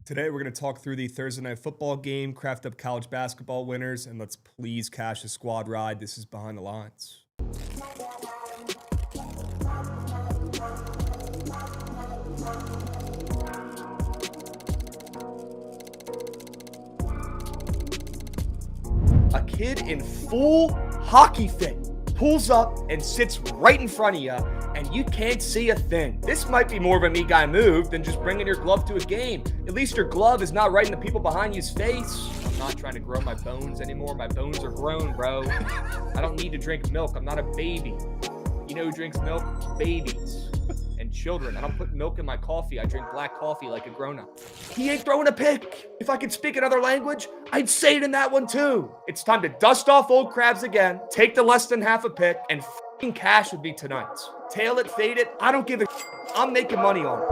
Today, we're going to talk through the Thursday night football game, craft up college basketball winners, and let's please cash the squad ride. This is Behind the Lines. A kid in full hockey fit pulls up and sits right in front of you, and you can't see a thing. This might be more of a me guy move than just bringing your glove to a game. At least your glove is not right in the people behind you's face. I'm not trying to grow my bones anymore. My bones are grown, bro. I don't need to drink milk. I'm not a baby. You know who drinks milk? Babies and children. I don't put milk in my coffee. I drink black coffee like a grown-up. He ain't throwing a pick. If I could speak another language, I'd say it in that one too. It's time to dust off old Krabs again, take the less than half a pick, and f***ing cash would be tonight's. Tail it, fade it, I don't give a shit. I'm making money on it.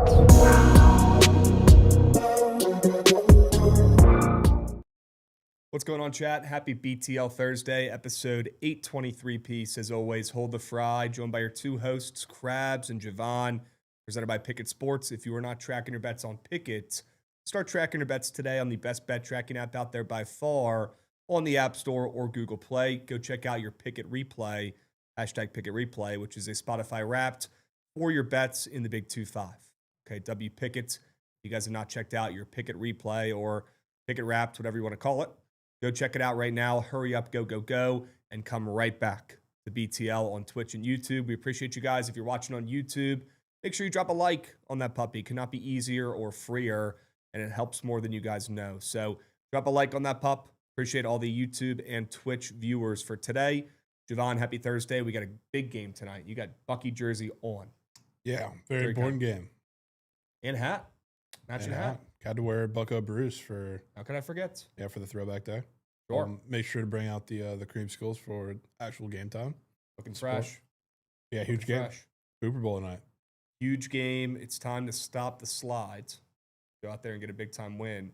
What's going on, chat? Happy BTL Thursday, episode 823 piece. As always, hold the fry, joined by your two hosts, Krabs and Jovan, presented by Pikkit Sports. If you are not tracking your bets on Pikkit, start tracking your bets today on the best bet tracking app out there by far on the App Store or Google Play. Go check out your Pikkit Replay, hashtag Pikkit Replay, which is a Spotify Wrapped for your bets in the Big 2-5. Okay, W Pikkit. If you guys have not checked out your Pikkit Replay or Pikkit Wrapped, whatever you want to call it, go check it out right now. Hurry up, go, and come right back to BTL on Twitch and YouTube. We appreciate you guys. If you're watching on YouTube, make sure you drop a like on that puppy. It cannot be easier or freer, and it helps more than you guys know. So drop a like on that pup. Appreciate all the YouTube and Twitch viewers for today. Jovan, happy Thursday. We got a big game tonight. You got Bucky jersey on. Yeah, very important game. And hat. Matching hat. Had to wear Bucko Bruce for... How can I forget? Yeah, for the throwback day. Sure. Make sure to bring out the creamsicles for actual game time. Looking fresh. Yeah, huge game. Fresh. Super Bowl tonight. Huge game. It's time to stop the slides. Go out there and get a big-time win.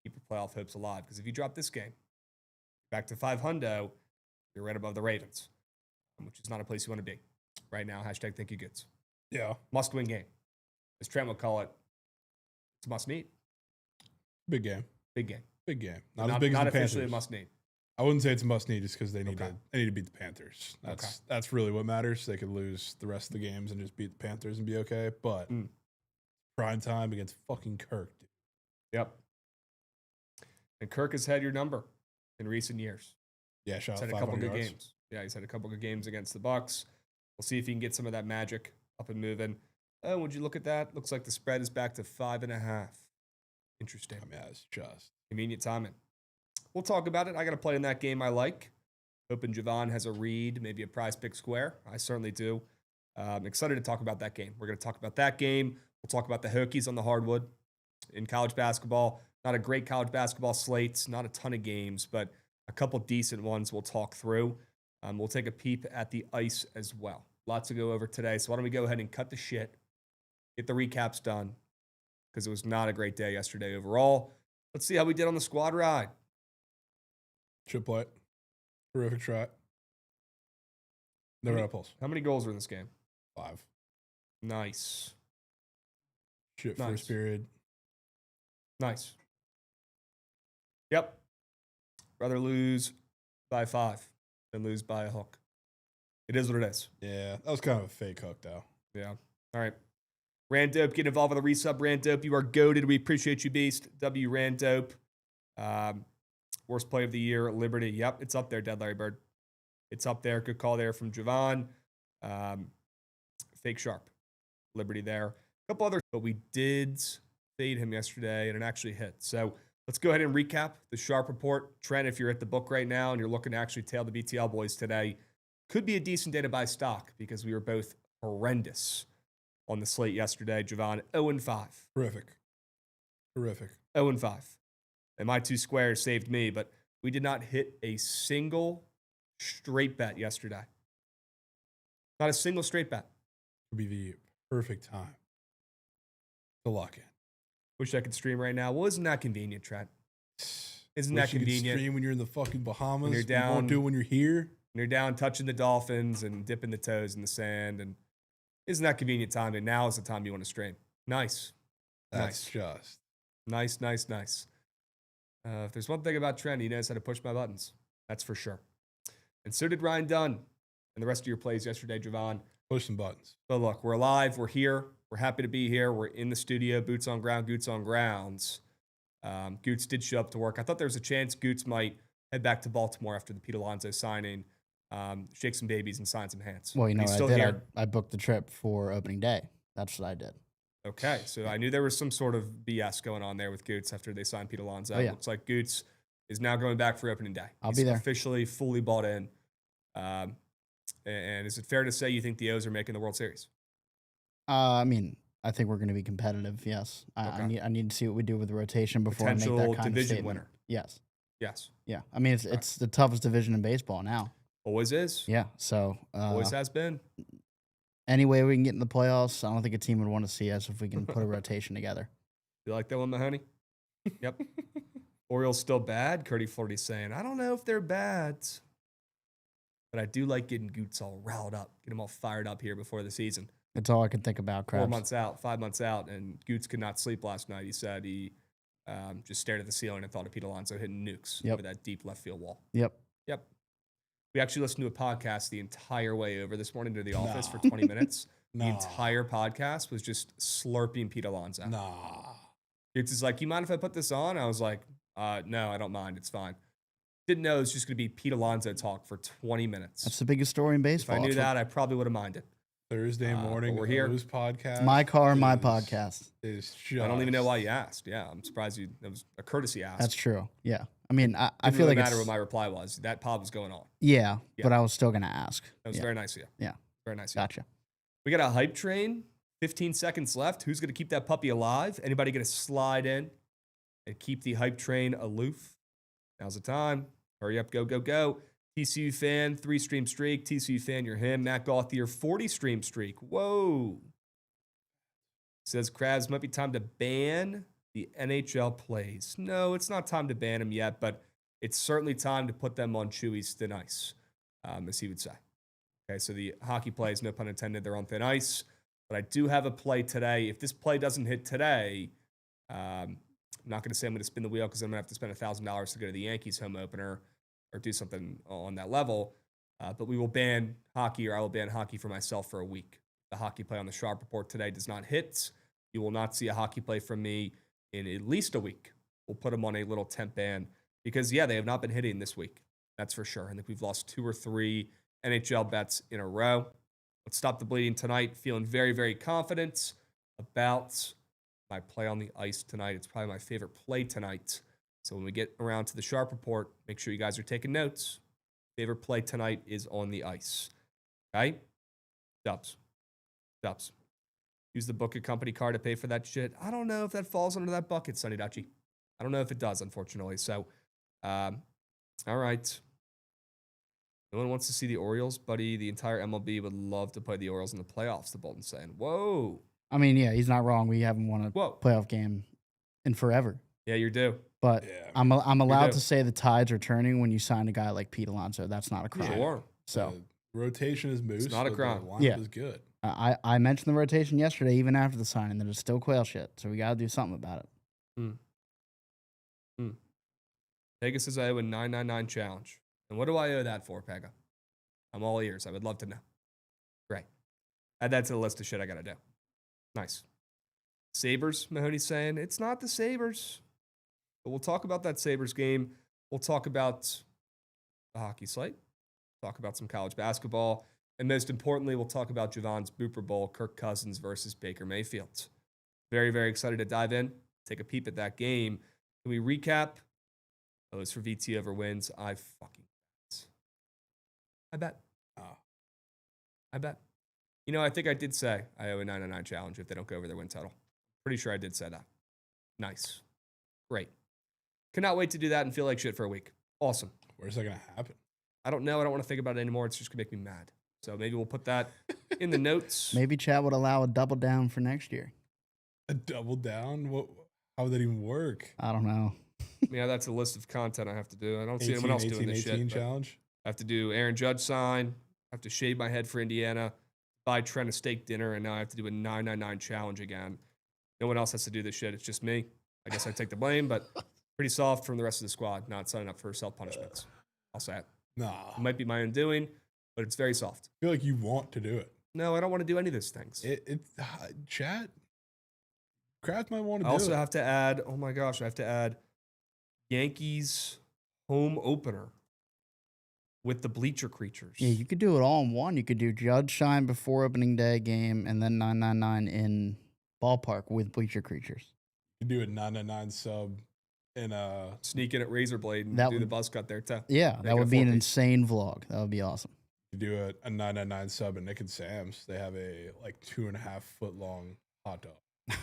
Keep your playoff hopes alive. Because if you drop this game, back to 500, you're right above the Ravens, which is not a place you want to be right now. Hashtag think you goods. Yeah. Must-win game. As Trent would call it, it's a must-need. Big game. Big game. Big game. Not as big as the Panthers. Not officially a must-need. I wouldn't say it's a must-need just because they need Okay. they need to beat the Panthers. That's really what matters. They could lose the rest of the games and just beat the Panthers and be okay. But prime time against fucking Kirk, dude. Yep. And Kirk has had your number in recent years. Yeah, shot He's had a couple good games. Yeah, he's had a couple good games against the Bucs. We'll see if he can get some of that magic up and moving. Oh, would you look at that? Looks like the spread is back to 5.5. Interesting. I mean, it's just convenient timing. We'll talk about it. I got to play in that game I like. Hoping Jovan has a read, maybe a prize pick square. I certainly do. I'm excited to talk about that game. We're going to talk about that game. We'll talk about the Hokies on the hardwood in college basketball. Not a great college basketball slate, not a ton of games, but a couple decent ones we'll talk through. We'll take a peep at the ice as well. Lots to go over today. So why don't we go ahead and cut the shit, get the recaps done, because it was not a great day yesterday overall. Let's see how we did on the squad ride. chip play. Terrific shot. Never had a pulse. How many goals were in this game? 5. Nice. Shit first period. Nice. Yep. Rather lose by 5 than lose by a hook. It is what it is. Yeah, that was kind of a fake hook, though. Yeah. All right. Randope, get involved with the resub. Randope, you are goated. We appreciate you, Beast. W Randope. Worst play of the year, Liberty. Yep, it's up there, Dead Larry Bird. It's up there. Good call there from Jovan. Fake Sharp. Liberty there. A couple others, but we did fade him yesterday, and it actually hit. So let's go ahead and recap the Sharp report. Trent, if you're at the book right now and you're looking to actually tail the BTL boys today, could be a decent day to buy stock because we were both horrendous on the slate yesterday. Jovan, 0-5. Terrific. 0-5. And my 2 squares saved me, but we did not hit a single straight bet yesterday. Not a single straight bet. Would be the perfect time to lock in. Wish I could stream right now. Well, isn't that convenient, Trent? Isn't Wish that convenient? You could stream when you're in the fucking Bahamas. When you're down. You won't do it when you're here. When you're down touching the dolphins and dipping the toes in the sand. And isn't that convenient time? And now is the time you want to stream. Nice. That's just Nice. If there's one thing about Trent, he knows how to push my buttons. That's for sure. And so did Ryan Dunn and the rest of your plays yesterday, Jovan. Push some buttons. But look, we're alive. We're here. We're happy to be here. We're in the studio. Boots on ground. Goots on grounds. Goots did show up to work. I thought there was a chance Goots might head back to Baltimore after the Pete Alonso signing, shake some babies and sign some hands. Well, He's I still did. here. I booked the trip for opening day. That's what I did. Okay, so I knew there was some sort of BS going on there with Goots after they signed Pete Alonso. Oh, yeah. Looks like Goots is now going back for opening day. I'll He's be there. Officially, fully bought in. And is it fair to say you think the O's are making the World Series? I mean, I think we're going to be competitive. Yes. Okay. I need to see what we do with the rotation before I Potential make that kind division of statement. winner. Yes. Yes. Yeah. I mean, it's the toughest division in baseball now. Always is. Yeah. So Always has been. any way we can get in the playoffs, I don't think a team would want to see us if we can put a rotation together. You like that one, Mahoney? Yep. Orioles still bad? Curdy Flirty's saying, I don't know if they're bad. But I do like getting Goots all riled up, get them all fired up here before the season. That's all I can think about, Krabs. 4 months out, 5 months out, and Goots could not sleep last night. He said he just stared at the ceiling and thought of Pete Alonso hitting nukes over that deep left field wall. Yep. We actually listened to a podcast the entire way over this morning to the office for 20 minutes. The entire podcast was just slurping Pete Alonso. Goots is like, you mind if I put this on? I was like, no, I don't mind. It's fine. Didn't know it was just going to be Pete Alonso talk for 20 minutes. That's the biggest story in baseball. If I knew that, I probably would have minded. Thursday morning, we're here. O's podcast. It's my car, my podcast. Is just, I don't even know why you asked. Yeah, I'm surprised it was a courtesy ask. That's true. Yeah. I mean, I Didn't feel really like matter it's, what my reply was. That pod was going on. yeah, but I was still going to ask. That was very nice of you. Yeah. Very nice of you. Gotcha. We got a hype train. 15 seconds left. Who's going to keep that puppy alive? Anybody going to slide in and keep the hype train aloof? Now's the time. Hurry up, go, go, go. TCU fan, 3-stream streak. TCU fan, you're him. Matt Gauthier, 40-stream streak. Whoa. Says Krabs, might be time to ban the NHL plays. No, it's not time to ban them yet, but it's certainly time to put them on Chewy's thin ice, as he would say. Okay, so the hockey plays, no pun intended, they're on thin ice. But I do have a play today. If this play doesn't hit today, I'm not going to say I'm going to spin the wheel because I'm going to have to spend $1,000 to go to the Yankees home opener or do something on that level. But we will ban hockey, or I will ban hockey for myself for a week. The hockey play on the Sharp Report today does not hit. You will not see a hockey play from me in at least a week. We'll put them on a little temp ban because, yeah, they have not been hitting this week. That's for sure. I think we've lost 2 or 3 NHL bets in a row. Let's stop the bleeding tonight. Feeling very, very confident about my play on the ice tonight. It's probably my favorite play tonight. So when we get around to the Sharp Report, make sure you guys are taking notes. Favorite play tonight is on the ice. Okay? Dubs. Use the Bookit company card to pay for that shit. I don't know if that falls under that bucket, Sonny Dutchy. I don't know if it does, unfortunately. So, all right. No one wants to see the Orioles, buddy. The entire MLB would love to play the Orioles in the playoffs, the Bolton's saying. Whoa. I mean, yeah, he's not wrong. We haven't won a playoff game in forever. Yeah, you're due. But I'm allowed to say the tides are turning when you sign a guy like Pete Alonso. That's not a crime. Sure. So rotation is moose. It's not a crime. The lineup is good. I mentioned the rotation yesterday, even after the signing, that it's still quail shit. So we got to do something about it. Pega says I owe a 999 challenge. And what do I owe that for, Pega? I'm all ears. I would love to know. Great. Add that to the list of shit I got to do. Nice. Sabres, Mahoney's saying. It's not the Sabres. But we'll talk about that Sabres game. We'll talk about the hockey slate. Talk about some college basketball. And most importantly, we'll talk about Jovan's Booper Bowl, Kirk Cousins versus Baker Mayfield. Very, very excited to dive in, take a peep at that game. Can we recap? Oh, it's for VT over wins. I bet. I bet. You know, I think I did say I owe a 999 challenge if they don't go over their win total. Pretty sure I did say that. Nice. Great. Cannot wait to do that and feel like shit for a week. Awesome. Where's that going to happen? I don't know. I don't want to think about it anymore. It's just going to make me mad. So maybe we'll put that in the notes. Maybe Chad would allow a double down for next year. A double down? How would that even work? I don't know. Yeah, that's a list of content I have to do. I don't see anyone else doing this shit. Challenge? I have to do Aaron Judge sign. I have to shave my head for Indiana. Buy Trent a steak dinner. And now I have to do a 999 challenge again. No one else has to do this shit. It's just me. I guess I take the blame, but pretty soft from the rest of the squad, not signing up for self-punishments. I'll say it. Nah. It might be my own doing, but it's very soft. I feel like you want to do it. No, I don't want to do any of those things. Chat. Krabs might want to I do also it. have to add, oh my gosh, I have to add Yankees home opener with the bleacher creatures. Yeah, you could do it all in one. You could do Judge Shine before opening day game and then 999 in ballpark with bleacher creatures. You do a 999 sub and Sneak in at Razorblade and That do the would- buzz cut there too. Yeah, Make that it a would be an 4-piece. insane vlog. That would be awesome. you do a 999 sub at Nick and Sam's. They have a like 2.5 foot long hot dog.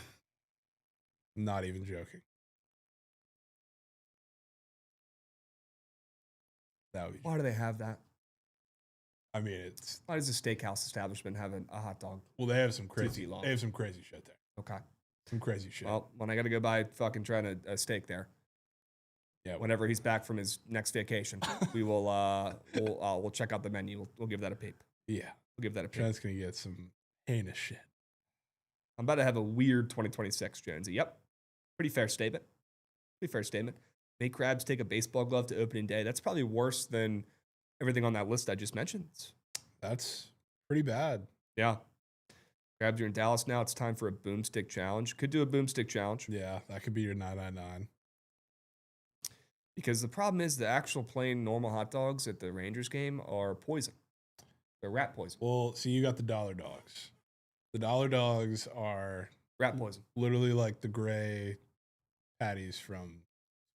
Not even joking. That would be. Why do they have that? I mean, it's Why does a steakhouse establishment have a hot dog? well. They have some crazy. feet long. They have some crazy shit there. Okay. Some crazy shit. Well, when I got to go buy fucking Trent a steak there. Yeah. Whenever he's back from his next vacation, we will we'll check out the menu. We'll give that a peep. Yeah. We'll give that a peep. Trent's gonna get some heinous shit. I'm about to have a weird 2026, Jonesy. Yep. Pretty fair statement. Pretty fair statement. Make Krabs take a baseball glove to opening day. That's probably worse than everything on that list I just mentioned. That's pretty bad. Yeah. Krabs, you're in Dallas now. It's time for a boomstick challenge. Could do a boomstick challenge. Yeah, that could be your 999. Because the problem is the actual plain normal hot dogs at the Rangers game are poison. They're rat poison. Well, see, you got the dollar dogs. The dollar dogs are Rat poison. literally like the gray patties from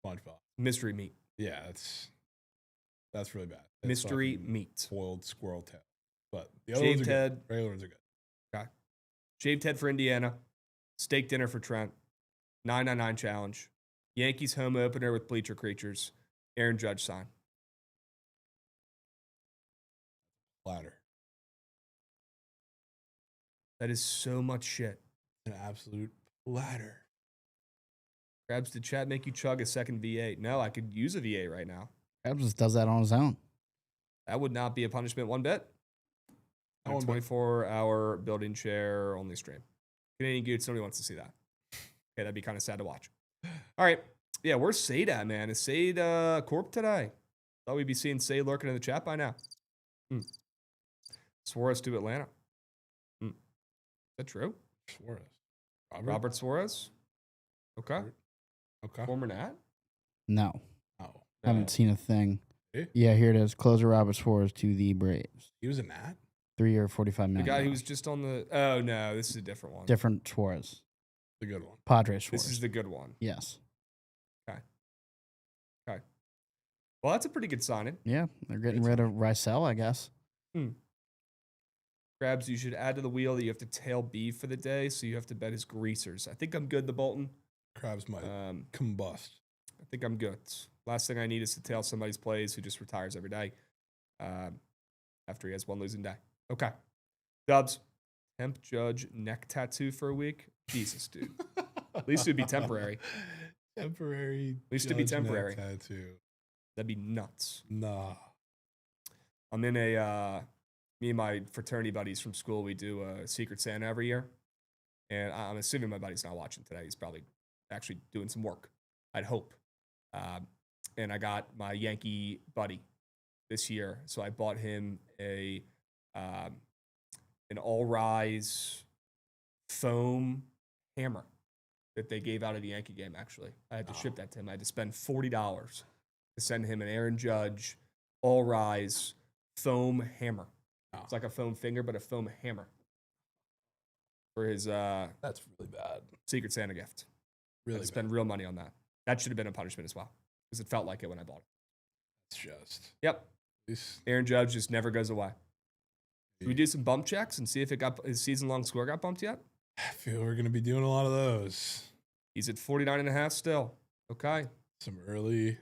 SpongeBob. Mystery meat. Yeah, that's really bad. That's Mystery fucking meat. Spoiled squirrel tail. But the other ones Shaved are head. good. Regular ones are good. Shaved head for Indiana. Steak dinner for Trent. 999 challenge. Yankees home opener with bleacher creatures. Aaron Judge sign. Platter. That is so much shit. An absolute platter. Krabs, did chat make you chug a second V8? No, I could use a V8 right now. Krabs just does that on his own. That would not be a punishment one bit. Not A one bit. 24-hour building chair only stream. Canadian Goods, somebody wants to see that. Okay, that'd be kind of sad to watch. All right. Yeah, where's Sade at, man? Is Sade Corp today? Thought we'd be seeing Sade lurking in the chat by now. Suarez to Atlanta. Is that true? Suarez. Robert Suarez? Okay. Okay. Former Nat? No, Oh. haven't seen a thing. Eh? Yeah, here it is. Closer Robert Suarez to the Braves. He was a Nat? 3 year, $45 The million. guy who was just on the. Oh, no, this is a different one. Different Suarez. The good one. Padres Suarez. This is the good one. Yes. Well, that's a pretty good signing. Yeah, they're getting Great rid of Rysel, I guess. Krabs, you should add to the wheel that you have to tail B for the day, so you have to bet his greasers. I think I'm good, the Bolton. Krabs might I combust. think I'm good. Last thing I need is to tail somebody's plays who just retires every day after he has one losing day. Okay. Dubs, temp judge neck tattoo for a week? Jesus, dude. At least it would be temporary. Temporary. At least it'd be judge neck temporary. Tattoo. That'd be nuts. Nah. I'm in a, me and my fraternity buddies from school, we do a Secret Santa every year. And I'm assuming my buddy's not watching today. He's probably actually doing some work, I'd hope. And I got my Yankee buddy this year. So I bought him an all-rise foam hammer that they gave out at the Yankee game, actually. I had to ship that to him. I had to spend $40 to send him an Aaron Judge all-rise foam hammer. Oh. It's like a foam finger, but a foam hammer for his That's really bad. Secret Santa gift. I Really had to bad. spend real money on that. That should have been a punishment as well, because it felt like it when I bought it. It's just. Yep. This, Aaron Judge just never goes away. Should we do some bump checks and see if his season-long score got bumped yet? I feel we're going to be doing a lot of those. He's at 49.5 still. Okay. Some early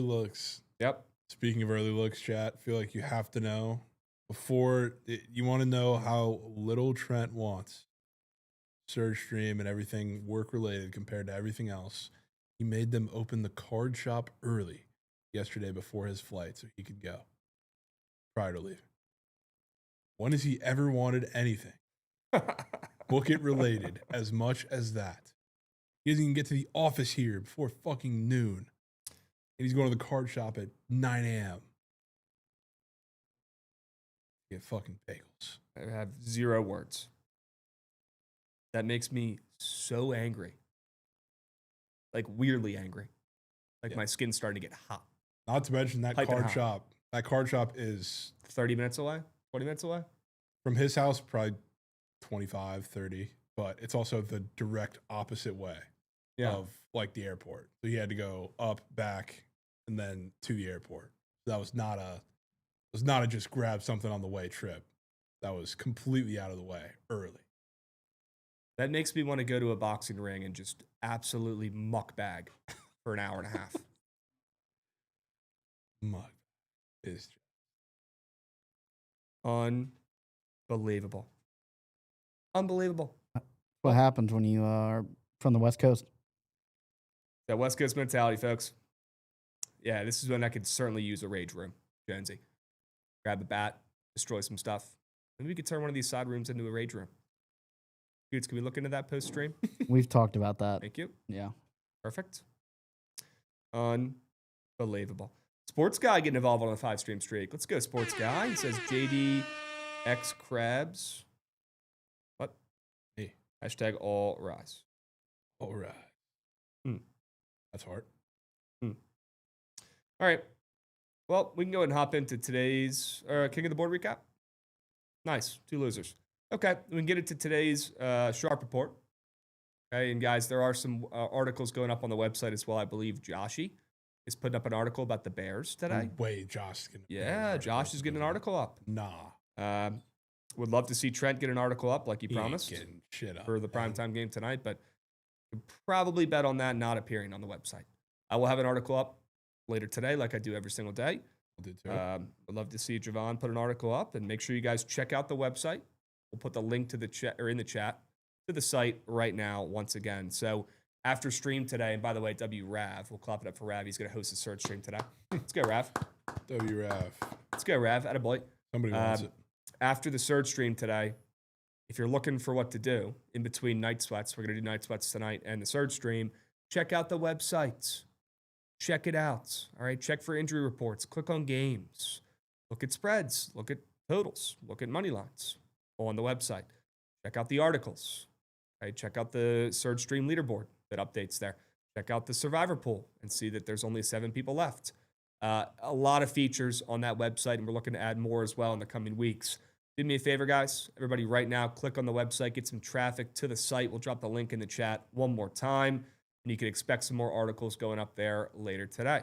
looks. Yep. Speaking of early looks, chat, feel like you have to know you want to know how little Trent wants Surge Stream and everything work related compared to everything else. He made them open the card shop early yesterday before his flight so he could go prior to leaving. When has he ever wanted anything Bookit related as much as that? He doesn't even get to the office here before fucking noon. And he's going to the card shop at 9 a.m. Get fucking bagels. I have 0 words. That makes me so angry. Like weirdly angry. Like my skin's starting to get hot. Not to mention that Piping card hot. shop. That card shop is 30 minutes away? 20 minutes away? from his house, probably 25, 30. But it's also the direct opposite way of like the airport. So he had to go up, back, and then to the airport. That was not a just grab something on the way trip. That was completely out of the way early. That makes me want to go to a boxing ring and just absolutely muck bag for an hour and a half. Mug is Unbelievable. Unbelievable. What happens when you are from the West Coast? That West Coast mentality, folks. Yeah, this is when I could certainly use a rage room, Jonesy. Grab a bat, destroy some stuff. Maybe we could turn one of these side rooms into a rage room. Dudes, can we look into that post-stream? We've talked about that. Thank you. Yeah. Perfect. Unbelievable. Sports Guy getting involved on a 5-stream streak. Let's go, Sports Guy. He says JD X Krabs. What? Hey. Hashtag all rise. all right. That's hard. All right. Well, we can go ahead and hop into today's King of the Board recap. Nice. 2 losers. Okay. We can get into today's Sharp Report. Okay. And guys, there are some articles going up on the website as well. I believe Joshy is putting up an article about the Bears today. Wait, Josh is going to. Yeah, Josh is getting an article up. Nah. Would love to see Trent get an article up like he promised getting shit up for the primetime game tonight, but could probably bet on that not appearing on the website. I will have an article up later today, like I do every single day. I'll do too. I'd love to see Jovan put an article up, and make sure you guys check out the website. We'll put the link to the chat or in the chat to the site right now once again. So after stream today, and by the way, Rav, we'll clap it up for Rav. He's going to host a search stream today. Let's go, Rav. Rav. Let's go, Rav. Attaboy. Somebody wants it. After the surge stream today, if you're looking for what to do in between night sweats, we're going to do night sweats tonight and the surge stream, check out the website. Check it out. All right. Check for injury reports. Click on games. Look at spreads. Look at totals. Look at money lines on the website. Check out the articles. Okay. Check out the surge stream leaderboard that updates there. Check out the survivor pool and see that there's only 7 people left. A lot of features on that website, and we're looking to add more as well in the coming weeks. Do me a favor, guys. Everybody right now, click on the website, get some traffic to the site. We'll drop the link in the chat one more time, and you can expect some more articles going up there later today.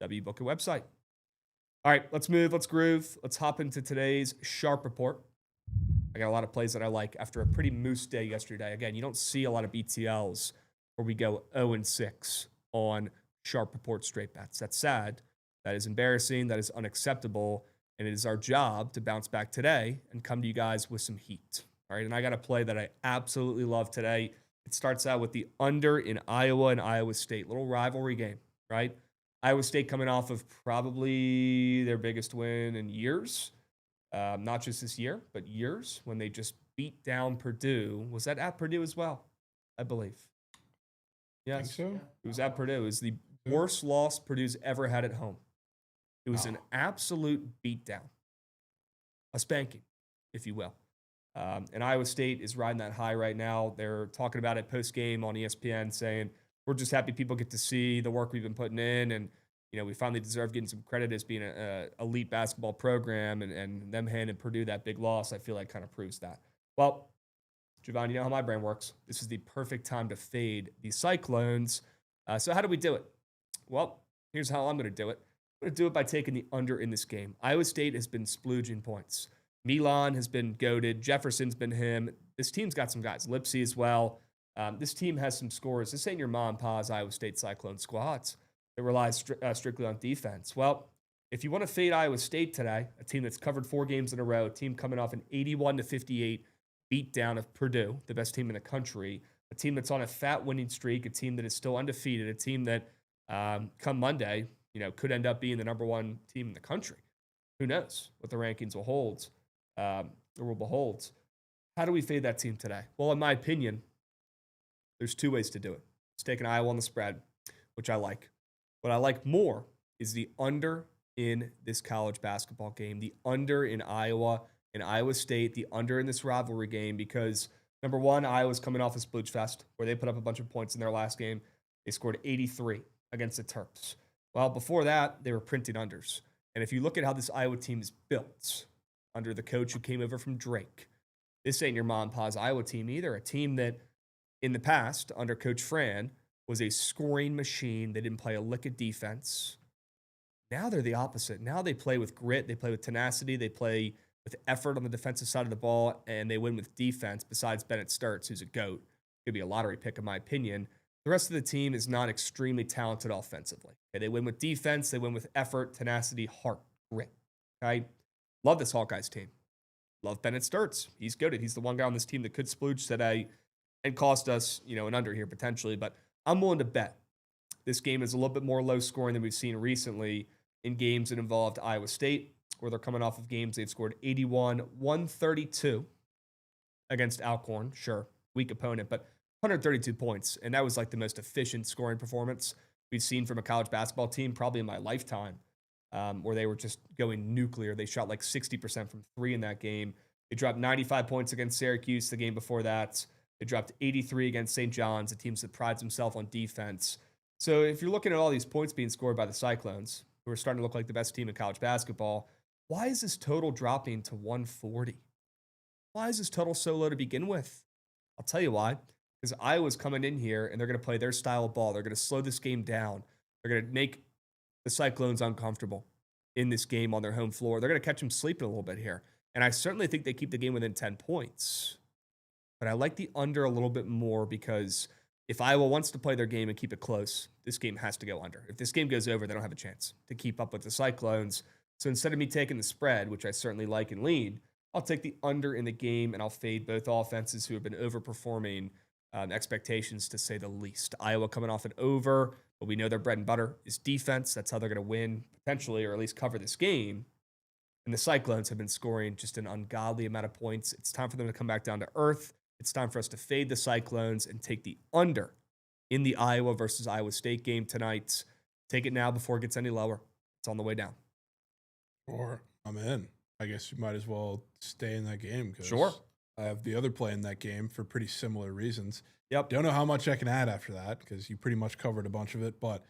Bookit website. All right, let's move. Let's groove. Let's hop into today's Sharp Report. I got a lot of plays that I like after a pretty moose day yesterday. Again, you don't see a lot of BTLs where we go 0-6 on Sharp Report straight bets. That's sad. That is embarrassing. That is unacceptable. And it is our job to bounce back today and come to you guys with some heat. All right. And I got a play that I absolutely love today. It starts out with the under in Iowa and Iowa State. Little rivalry game, right? Iowa State coming off of probably their biggest win in years. Not just this year, but years, when they just beat down Purdue. Was that at Purdue as well? I believe. Yes. Think so? It was at Purdue. It was the worst loss Purdue's ever had at home. It was an absolute beatdown, a spanking, if you will. And Iowa State is riding that high right now. They're talking about it post-game on ESPN, saying, we're just happy people get to see the work we've been putting in. And, you know, we finally deserve getting some credit as being an elite basketball program. And them handing Purdue that big loss, I feel like kind of proves that. Well, Jovan, you know how my brain works. This is the perfect time to fade the Cyclones. So how do we do it? Well, here's how I'm going to do it. I'm going to do it by taking the under in this game. Iowa State has been splooging points. Milan has been goated. Jefferson's been him. This team's got some guys. Lipsy as well. This team has some scores. This ain't your mom and pa's Iowa State Cyclone squads. It relies strictly on defense. Well, if you want to fade Iowa State today, a team that's covered 4 games in a row, a team coming off an 81-58 beatdown of Purdue, the best team in the country, a team that's on a fat winning streak, a team that is still undefeated, a team that come Monday, you know, could end up being the number 1 team in the country. Who knows what the rankings will hold or will behold. How do we fade that team today? Well, in my opinion, There's two ways to do it. It's taking Iowa on the spread, which I like. What I like more is the under in this college basketball game, the under in Iowa and Iowa State, the under in this rivalry game, because number one, Iowa's coming off a splooge fest where they put up a bunch of points in their last game. They scored 83 against the Terps. Well, before that, they were printing unders. And if you look at how this Iowa team is built under the coach who came over from Drake, this ain't your mom and pa's Iowa team either. A team that in the past, under Coach Fran, was a scoring machine. They didn't play a lick of defense. Now they're the opposite. Now they play with grit. They play with tenacity. They play with effort on the defensive side of the ball, and they win with defense besides Bennett Sturts, who's a GOAT. Could be a lottery pick, in my opinion. The rest of the team is not extremely talented offensively. Okay, they win with defense. They win with effort, tenacity, heart, grit. Okay? Love this Hawkeyes team. Love Bennett Sturts. He's goated. He's the one guy on this team that could splooge today and cost us, an under here potentially. But I'm willing to bet this game is a little bit more low scoring than we've seen recently in games that involved Iowa State, where they're coming off of games they've scored 81, 132 against Alcorn. Sure, weak opponent, but 132 points. And that was like the most efficient scoring performance we've seen from a college basketball team probably in my lifetime, where they were just going nuclear. They shot like 60% from three in that game. They dropped 95 points against Syracuse the game before that. They dropped 83 against St. John's, a team that prides himself on defense. So if you're looking at all these points being scored by the Cyclones, who are starting to look like the best team in college basketball, why is this total dropping to 140? Why is this total so low to begin with? I'll tell you why. Because Iowa's coming in here, and they're going to play their style of ball. They're going to slow this game down. They're going to make the Cyclones uncomfortable in this game on their home floor. They're going to catch them sleeping a little bit here. And I certainly think they keep the game within 10 points. But I like the under a little bit more because if Iowa wants to play their game and keep it close, this game has to go under. If this game goes over, they don't have a chance to keep up with the Cyclones. So instead of me taking the spread, which I certainly like and lead, I'll take the under in the game, and I'll fade both offenses who have been overperforming expectations, to say the least. Iowa coming off an over, but we know their bread and butter is defense. That's how they're going to win, potentially, or at least cover this game. And the Cyclones have been scoring just an ungodly amount of points. It's time for them to come back down to earth. It's time for us to fade the Cyclones and take the under in the Iowa versus Iowa State game tonight. Take it now before it gets any lower. It's on the way down. Or I'm in. I guess you might as well stay in that game. Sure. I have the other play in that game for pretty similar reasons. Yep. Don't know how much I can add after that because you pretty much covered a bunch of it. But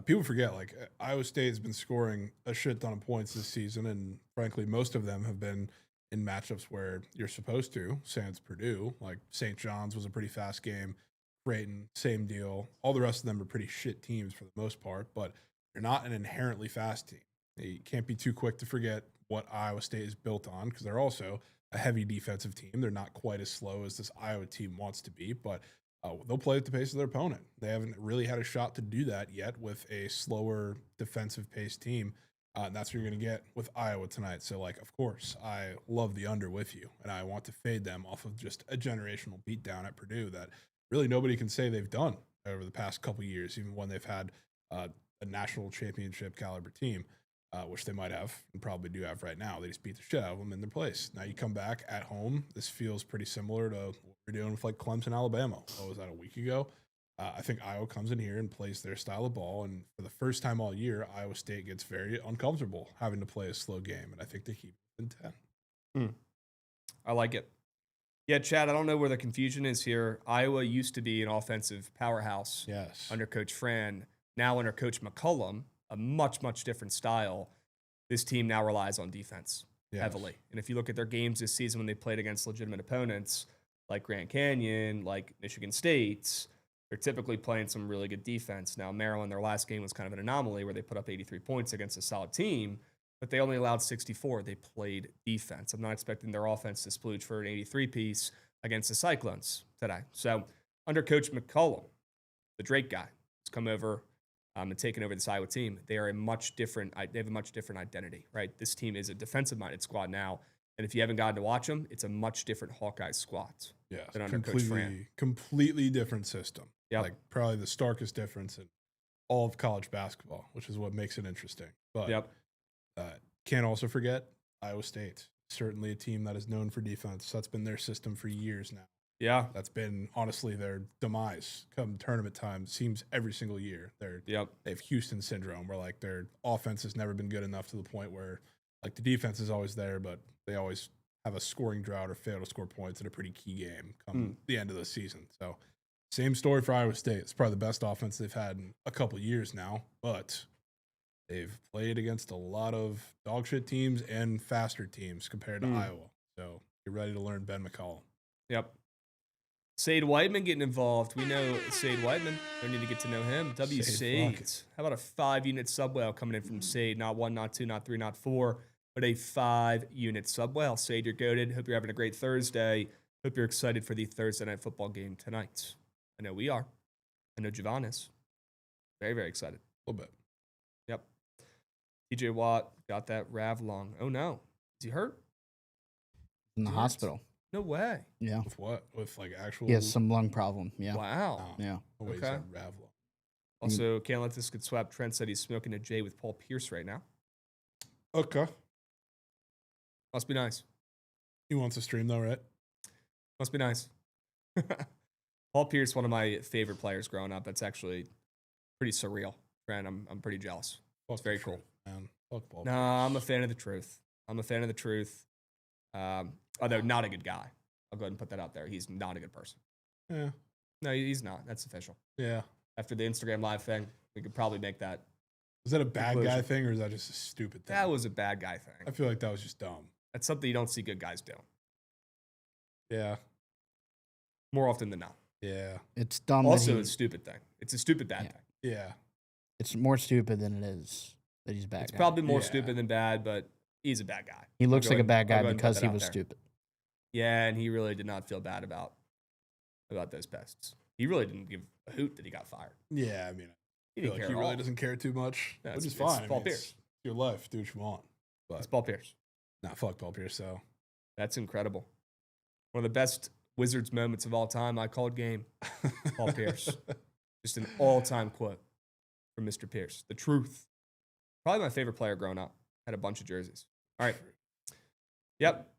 people forget, like, Iowa State has been scoring a shit ton of points this season. And frankly, most of them have been in matchups where you're supposed to, sans Purdue. Like St. John's was a pretty fast game. Creighton, same deal. All the rest of them are pretty shit teams for the most part, but they're not an inherently fast team. You can't be too quick to forget what Iowa State is built on because they're also a heavy defensive team. They're not quite as slow as this Iowa team wants to be, but they'll play at the pace of their opponent. They haven't really had a shot to do that yet with a slower defensive-paced team. And that's what you're going to get with Iowa tonight. So, like, of course, I love the under with you, and I want to fade them off of just a generational beatdown at Purdue that really nobody can say they've done over the past couple years, even when they've had a national championship caliber team, which they might have and probably do have right now. They just beat the shit out of them in their place. Now you come back at home. This feels pretty similar to what we're doing with, like, Clemson, Alabama. What was that, a week ago? I think Iowa comes in here and plays their style of ball, and for the first time all year, Iowa State gets very uncomfortable having to play a slow game, and I think they keep it in 10. I like it. Yeah, Chad, I don't know where the confusion is here. Iowa used to be an offensive powerhouse under Coach Fran. Now under Coach McCollum, a much, much different style. This team now relies on defense heavily. And if you look at their games this season when they played against legitimate opponents like Grand Canyon, like Michigan State, they're typically playing some really good defense. Now, Maryland, their last game was kind of an anomaly where they put up 83 points against a solid team, but they only allowed 64. They played defense. I'm not expecting their offense to splooge for an 83 piece against the Cyclones today. So under Coach McCollum, the Drake guy, has come over and taken over this Iowa team. They are they have a much different identity, right? This team is a defensive-minded squad now. And if you haven't gotten to watch them, it's a much different Hawkeyes squad than under Coach Fran. Completely different system. Yep. Like probably the starkest difference in all of college basketball, which is what makes it interesting. But can't also forget Iowa State. Certainly a team that is known for defense. That's been their system for years now. Yeah. That's been honestly their demise come tournament time. Seems every single year. They have Houston syndrome where like their offense has never been good enough to the point where like the defense is always there, but they always have a scoring drought or fail to score points in a pretty key game come the end of the season. So same story for Iowa State. It's probably the best offense they've had in a couple years now, but they've played against a lot of dog shit teams and faster teams compared to Iowa. So you're ready to learn Ben McCall. Yep. Sade Whiteman getting involved. We know Sade Whiteman. We need to get to know him. Sade. How about a 5-unit sub whale coming in from Sade? Not 1, not 2, not 3, not 4, but a 5-unit sub whale. Sade, you're goated. Hope you're having a great Thursday. Hope you're excited for the Thursday night football game tonight. I know we are. I know Jovan is. Very, very excited. A little bit. Yep. TJ Watt got that Rav long. Oh no. Is he hurt? In the hospital. No way. Yeah. With what? With like actual. He has some lung problem. Yeah. Wow. Oh, Yeah. Okay. Also, can't let this get swept. Trent said he's smoking a J with Paul Pierce right now. Okay. Must be nice. He wants to stream though, right? Must be nice. Paul Pierce, one of my favorite players growing up. That's actually pretty surreal. Trent, I'm pretty jealous. It's very cool. Man. Fuck Paul. Nah, I'm a fan of the truth. Although not a good guy. I'll go ahead and put that out there. He's not a good person. Yeah. No, he's not. That's official. Yeah. After the Instagram live thing, we could probably make that. Was that a bad guy thing or is that just a stupid thing? That was a bad guy thing. I feel like that was just dumb. That's something you don't see good guys doing. Yeah. More often than not. Yeah. It's dumb. Also, a stupid thing. It's a stupid bad thing. Yeah. It's more stupid than it is that he's bad. It's probably more stupid than bad, but he's a bad guy. He looks like a bad guy and because put he that was out there. stupid. Yeah, and he really did not feel bad about those pests. He really didn't give a hoot that he got fired. Yeah, I mean, He didn't care he at really all. doesn't care too much, No, which is it's fine. Paul It's Pierce. your life. Do what you want. But It's Paul Pierce. nah, fuck Paul Pierce. So That's incredible. One of the best Wizards moments of all time. I called game. Paul Pierce. Just an all-time quote from Mr. Pierce. The truth. Probably my favorite player growing up. Had a bunch of jerseys. All right. Yep.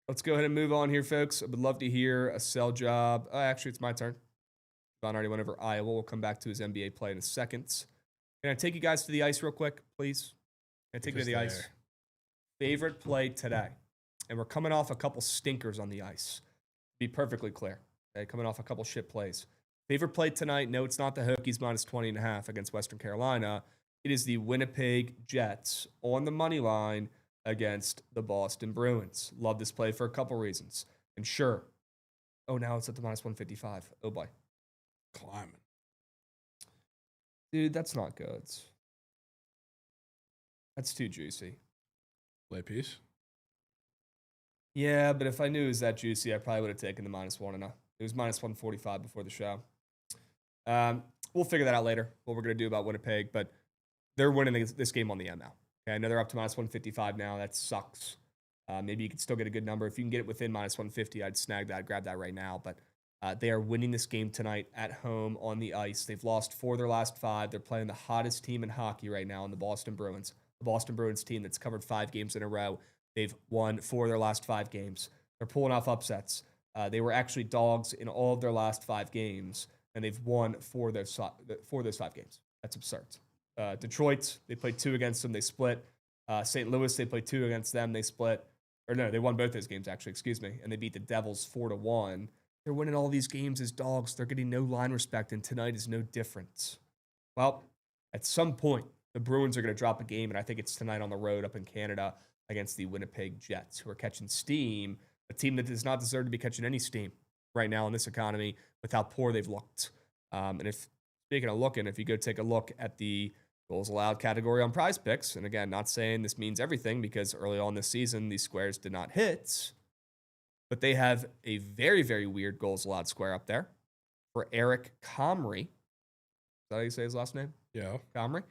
Let's go ahead and move on here, folks. I would love to hear a sell job. Actually, it's my turn. John already went over Iowa. We'll come back to his NBA play in a second. Can I take you guys to the ice real quick, please? Can I take you to the ice? Favorite play today. And we're coming off a couple stinkers on the ice. Be perfectly clear. Okay? Coming off a couple shit plays. Favorite play tonight. No, it's not the Hokies minus 20.5 against Western Carolina. It is the Winnipeg Jets on the money line against the Boston Bruins. Love this play for a couple reasons. And sure. Oh, now it's at the minus 155. Oh, boy. Climbing. Dude, that's not good. That's too juicy. Play piece. Yeah, but if I knew it was that juicy, I probably would have taken the minus 1. It was minus 145 before the show. We'll figure that out later, what we're going to do about Winnipeg. But they're winning this game on the ML. Okay, I know they're up to minus 155 now. That sucks. Maybe you could still get a good number. If you can get it within minus 150, I'd snag that, grab that right now. But they are winning this game tonight at home on the ice. They've lost 4 of their last 5. They're playing the hottest team in hockey right now in the Boston Bruins. The Boston Bruins team that's covered 5 games in a row. They've won 4 of their last 5 games. They're pulling off upsets. They were actually dogs in all of their last 5 games, and they've won 4 of those 5 games. That's absurd. Detroit, they played 2 against them. They split. St. Louis, they played 2 against them. They split. Or no, they won both those games, actually. Excuse me. And they beat the Devils 4-1. They're winning all these games as dogs. They're getting no line respect, and tonight is no different. Well, at some point, the Bruins are going to drop a game, and I think it's tonight on the road up in Canada against the Winnipeg Jets, who are catching steam, a team that does not deserve to be catching any steam right now in this economy with how poor they've looked. And if speaking of looking, if you go take a look at the goals allowed category on Prize Picks, and again, not saying this means everything because early on this season, these squares did not hit, but they have a very, very weird goals allowed square up there for Eric Comrie. Is that how you say his last name? Yeah. Comrie.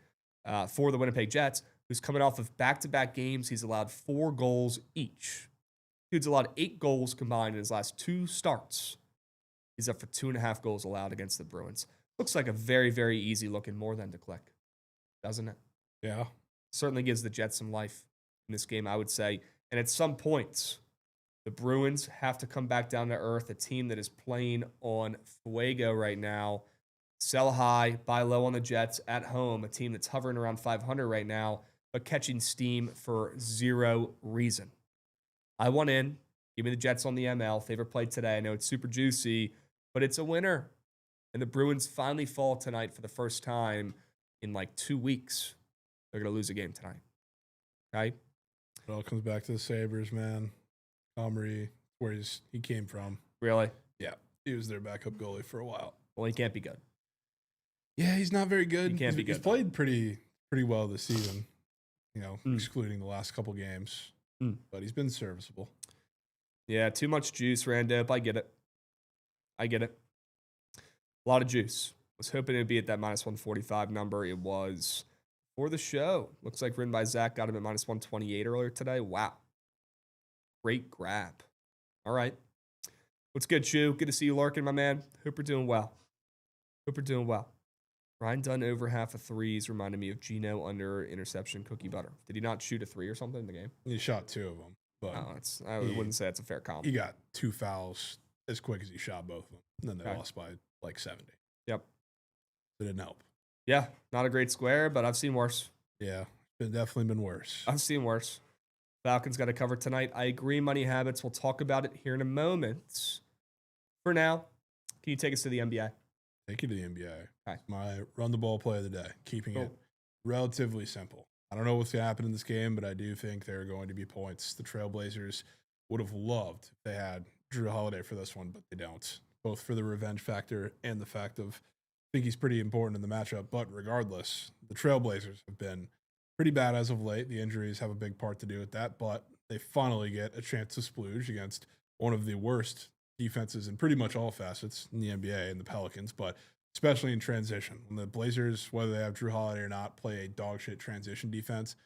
For the Winnipeg Jets, who's coming off of back-to-back games. He's allowed 4 goals each. Dude's allowed 8 goals combined in his last 2 starts. He's up for 2.5 goals allowed against the Bruins. Looks like a very, very easy looking more than to click, doesn't it? Yeah. Certainly gives the Jets some life in this game, I would say. And at some points, The Bruins have to come back down to earth, a team that is playing on fuego right now. Sell high, buy low on the Jets at home, a team that's hovering around 500 right now, but catching steam for zero reason. I want in. Give me the Jets on the ML. Favorite play today. I know it's super juicy, but it's a winner. And the Bruins finally fall tonight for the first time in like 2 weeks. They're going to lose a game tonight. Okay? It all comes back to the Sabres, man. Comrie, where he came from. Really? Yeah. He was their backup goalie for a while. Well, he can't be good. Yeah, he's not very good. He can't be good. He's played pretty well this season, excluding the llast couple games. But he's been serviceable. Yeah, too much juice, Randop. I get it. A lot of juice. Was hoping it'd be at that minus 145 number. It was for the show. Looks like written by Zach. Got him at minus 128 earlier today. Wow. Great grab. All right. What's good, Chew? Good to see you, Larkin, my man. Hope you're doing well. Ryan Dunn over half of threes reminded me of Gino under interception cookie butter. Did he not shoot a three or something in the game? He shot 2 of them. But I wouldn't say that's a fair comp. He got 2 fouls as quick as he shot both of them. And then they lost by like 70. Yep. It didn't help. Yeah, not a great square, but I've seen worse. Yeah, it's definitely been worse. I've seen worse. Falcons got to cover tonight. I agree, money habits. We'll talk about it here in a moment. For now, can you take us to the NBA? Take you to the NBA. Okay. My run the ball play of the day, keeping it relatively simple. I don't know what's going to happen in this game, but I do think there are going to be points. The Trailblazers would have loved if they had Drew Holiday for this one, but they don't, both for the revenge factor and the fact of I think he's pretty important in the matchup. But regardless, the Trailblazers have been pretty bad as of late. The injuries have a big part to do with that, but they finally get a chance to splooge against one of the worst defenses in pretty much all facets in the NBA and the Pelicans, but especially in transition. When the Blazers, whether they have Drew Holiday or not, play a dog shit transition defense,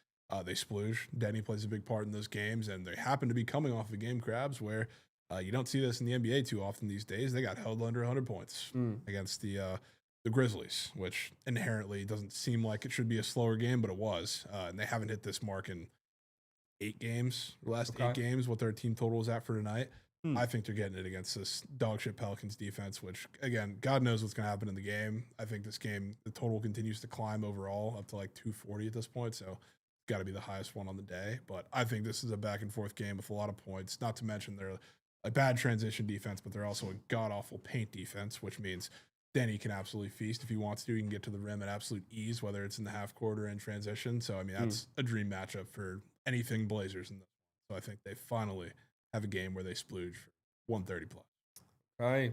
they splooge. Denny plays a big part in those games, and they happen to be coming off of a game, Krabs, where you don't see this in the NBA too often these days. They got held under 100 points against the Grizzlies, which inherently doesn't seem like it should be a slower game, but it was. And they haven't hit this mark in 8 games, the last 8 games, what their team total is at for tonight. I think they're getting it against this dog shit Pelicans defense, which, again, God knows what's going to happen in the game. I think this game, the total continues to climb overall up to like 240 at this point, so it's got to be the highest one on the day. But I think this is a back-and-forth game with a lot of points, not to mention they're a bad transition defense, but they're also a god-awful paint defense, which means Denny can absolutely feast if he wants to. He can get to the rim at absolute ease, whether it's in the half court or in transition. So, I mean, that's a dream matchup for anything Blazers in this. So I think they finally have a game where they splooge for 130 plus. Right.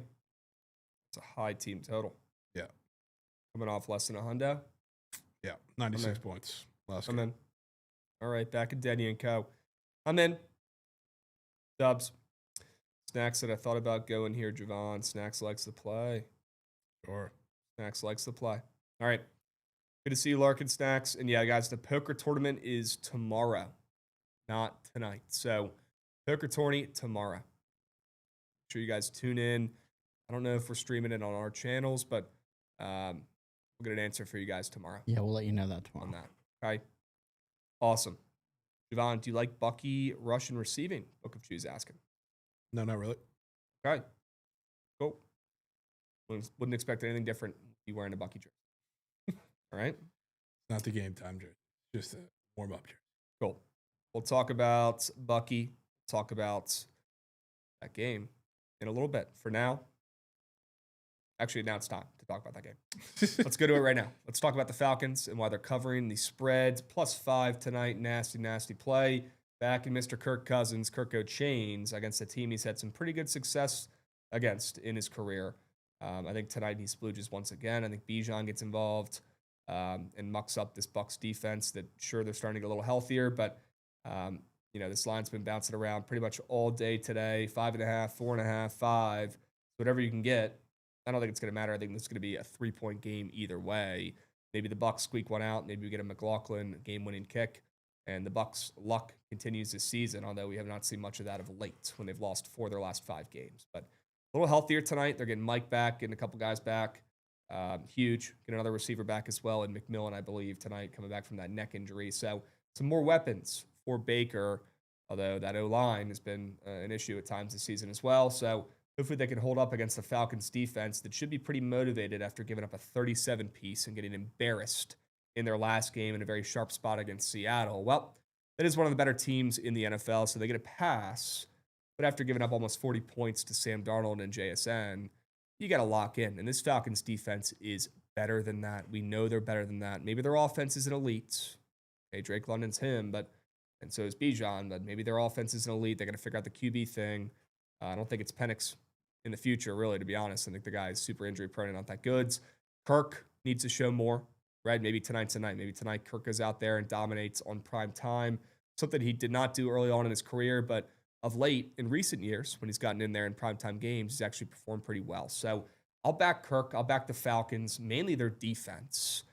It's a high team total. Yeah. Coming off less than a hundo. Yeah. 96 points last I'm game. in. All right. Back at Denny and Co. I'm in. Dubs. Snacks that I thought about going here, Jovan. Snacks likes to play. Sure. Snacks likes to play. All right. Good to see you, Larkin Snacks. And yeah, guys, the poker tournament is tomorrow, not tonight. So, poker tourney tomorrow. Make sure you guys tune in. I don't know if we're streaming it on our channels, but we'll get an answer for you guys tomorrow. Yeah, we'll let you know that tomorrow. On that. Okay. Awesome. Jovan, do you like Bucky Russian receiving? Book of Shoes asking. No, not really. Okay. Cool. Wouldn't expect anything different. You wearing a Bucky jersey. All right. Not the game time jersey. Just a warm up jersey. Cool. We'll talk about Bucky. Talk about that game in a little bit. For now, actually, now it's time to talk about that game. Let's go to it right now. Let's talk about the Falcons and why they're covering the spreads. +5 tonight. Nasty, nasty play. Back in Mr. Kirk Cousins, Kirko Chains, against a team he's had some pretty good success against in his career. I think tonight he splooges once again. I think Bijan gets involved and mucks up this Bucs defense that, sure, they're starting to get a little healthier, but this line's been bouncing around pretty much all day today. 5.5, 4.5, 5, whatever you can get. I don't think it's going to matter. I think this is going to be a 3-point game either way. Maybe the Bucs squeak one out. Maybe we get a McLaughlin game-winning kick. And the Bucs' luck continues this season, although we have not seen much of that of late when they've lost 4 of their last 5 games. But a little healthier tonight. They're getting Mike back, getting a couple guys back. Huge. Get another receiver back as well, and McMillan, I believe, tonight, coming back from that neck injury. So some more weapons for Baker. although that O-line has been an issue at times this season as well. So hopefully they can hold up against the Falcons defense that should be pretty motivated after giving up a 37 piece and getting embarrassed in their last game in a very sharp spot against Seattle. Well, that is one of the better teams in the NFL, so they get a pass. But after giving up almost 40 points to Sam Darnold and JSN, you got to lock in. And this Falcons defense is better than that. We know they're better than that. Maybe their offense is an elite. Okay, Drake London's him, and so is Bijan, but maybe their offense is an elite. They got to figure out the QB thing. I don't think it's Penix in the future, really, to be honest. I think the guy is super injury prone and not that good. Kirk needs to show more, right? Maybe tonight's the night. Maybe tonight Kirk goes out there and dominates on prime time, something he did not do early on in his career, but of late, in recent years, when he's gotten in there in primetime games, he's actually performed pretty well. So I'll back Kirk. I'll back the Falcons, mainly their defense,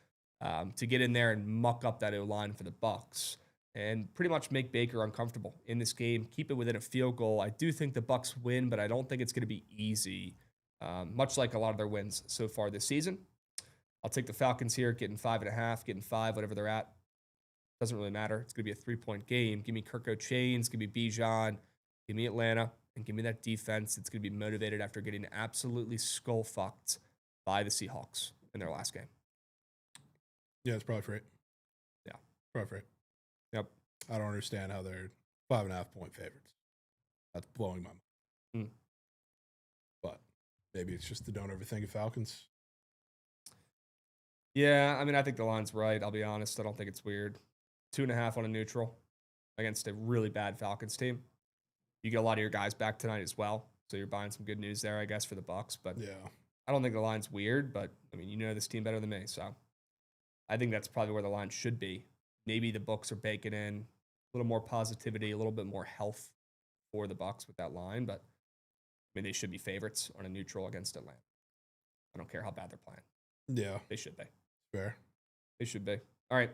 to get in there and muck up that O-line for the Bucs and pretty much make Baker uncomfortable in this game, keep it within a field goal. I do think the Bucs win, but I don't think it's going to be easy, much like a lot of their wins so far this season. I'll take the Falcons here, getting 5.5, getting 5, whatever they're at. Doesn't really matter. It's going to be a 3-point game. Give me Kirko Chains, give me Bijan, give me Atlanta, and give me that defense. It's going to be motivated after getting absolutely skull-fucked by the Seahawks in their last game. Yeah, it's probably right. Yeah. Probably right. Yep. I don't understand how they're 5.5-point favorites. That's blowing my mind. But maybe it's just the don't overthink of Falcons. Yeah, I mean, I think the line's right. I'll be honest. I don't think it's weird. 2.5 on a neutral against a really bad Falcons team. You get a lot of your guys back tonight as well, so you're buying some good news there, I guess, for the Bucs. But yeah, I don't think the line's weird. But I mean, you know this team better than me, so I think that's probably where the line should be. Maybe the books are baking in a little more positivity, a little bit more health for the Bucs with that line. But I mean, they should be favorites on a neutral against Atlanta. I don't care how bad they're playing. Yeah, they should be. Fair. They should be. All right.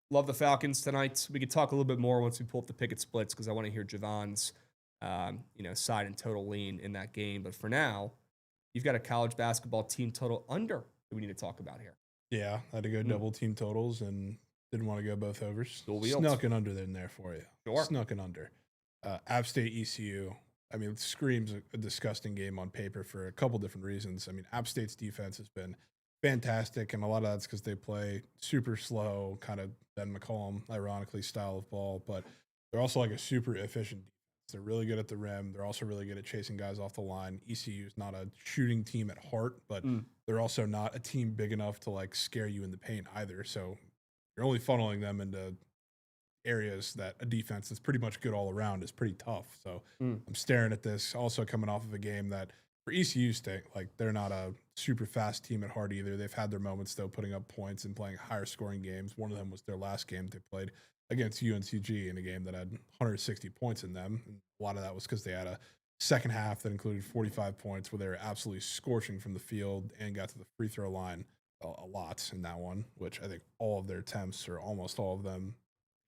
Love the Falcons tonight. We could talk a little bit more once we pull up the Pikkit splits because I want to hear Jovan's side and total lean in that game. But for now, you've got a college basketball team total under that we need to talk about here. Yeah, I had to go double team totals and didn't want to go both overs. Wheels. Snuck an under in there for you. Sure. Snuck an under. App State ECU. I mean, it screams a disgusting game on paper for a couple different reasons. I mean, App State's defense has been fantastic, and a lot of that's because they play super slow, kind of Ben McCollum, ironically, style of ball, but they're also like a super efficient defense. They're really good at the rim. They're also really good at chasing guys off the line. ECU is not a shooting team at heart, but they're also not a team big enough to like scare you in the paint either. So you're only funneling them into areas that a defense that's pretty much good all around is pretty tough. So I'm staring at this, also coming off of a game that for ECU's sake, like they're not a super fast team at heart either. They've had their moments though, putting up points and playing higher scoring games. One of them was their last game they played against UNCG in a game that had 160 points in them. And a lot of that was because they had a second half that included 45 points where they were absolutely scorching from the field and got to the free throw line a lot in that one, which I think all of their attempts or almost all of them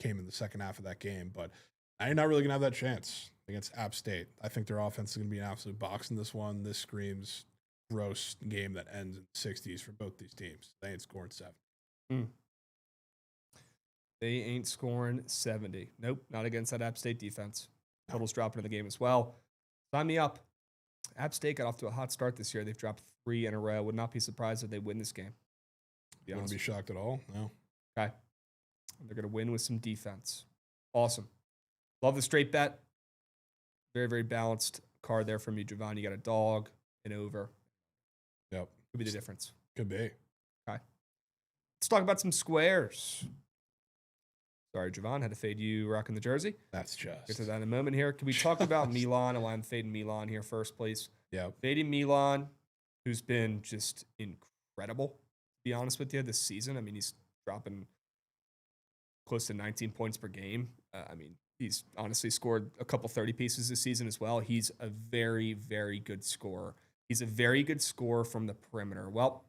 came in the second half of that game. But I'm not really going to have that chance against App State. I think their offense is going to be an absolute box in this one. This screams gross game that ends in 60s for both these teams. They ain't scoring 7. They ain't scoring 70. Nope, not against that App State defense. Total's dropping in the game as well. Sign me up. App State got off to a hot start this year. They've dropped 3 in a row. Would not be surprised if they win this game. Wouldn't be shocked at all. No. Okay. They're going to win with some defense. Awesome. Love the straight bet. Very, very balanced card there from you, Jovan. You got a dog, an over. Yep. Could be the difference. Could be. Okay. Let's talk about some squares. Sorry, Jovan, had to fade you rocking the jersey. That's just. Get to that in a moment here. Can we talk about Milan and why I'm fading Milan here first, please? Yeah. Fading Milan, who's been just incredible, to be honest with you, this season. I mean, he's dropping close to 19 points per game. He's honestly scored a couple 30 pieces this season as well. He's a very, very good scorer. He's a very good scorer from the perimeter. Well,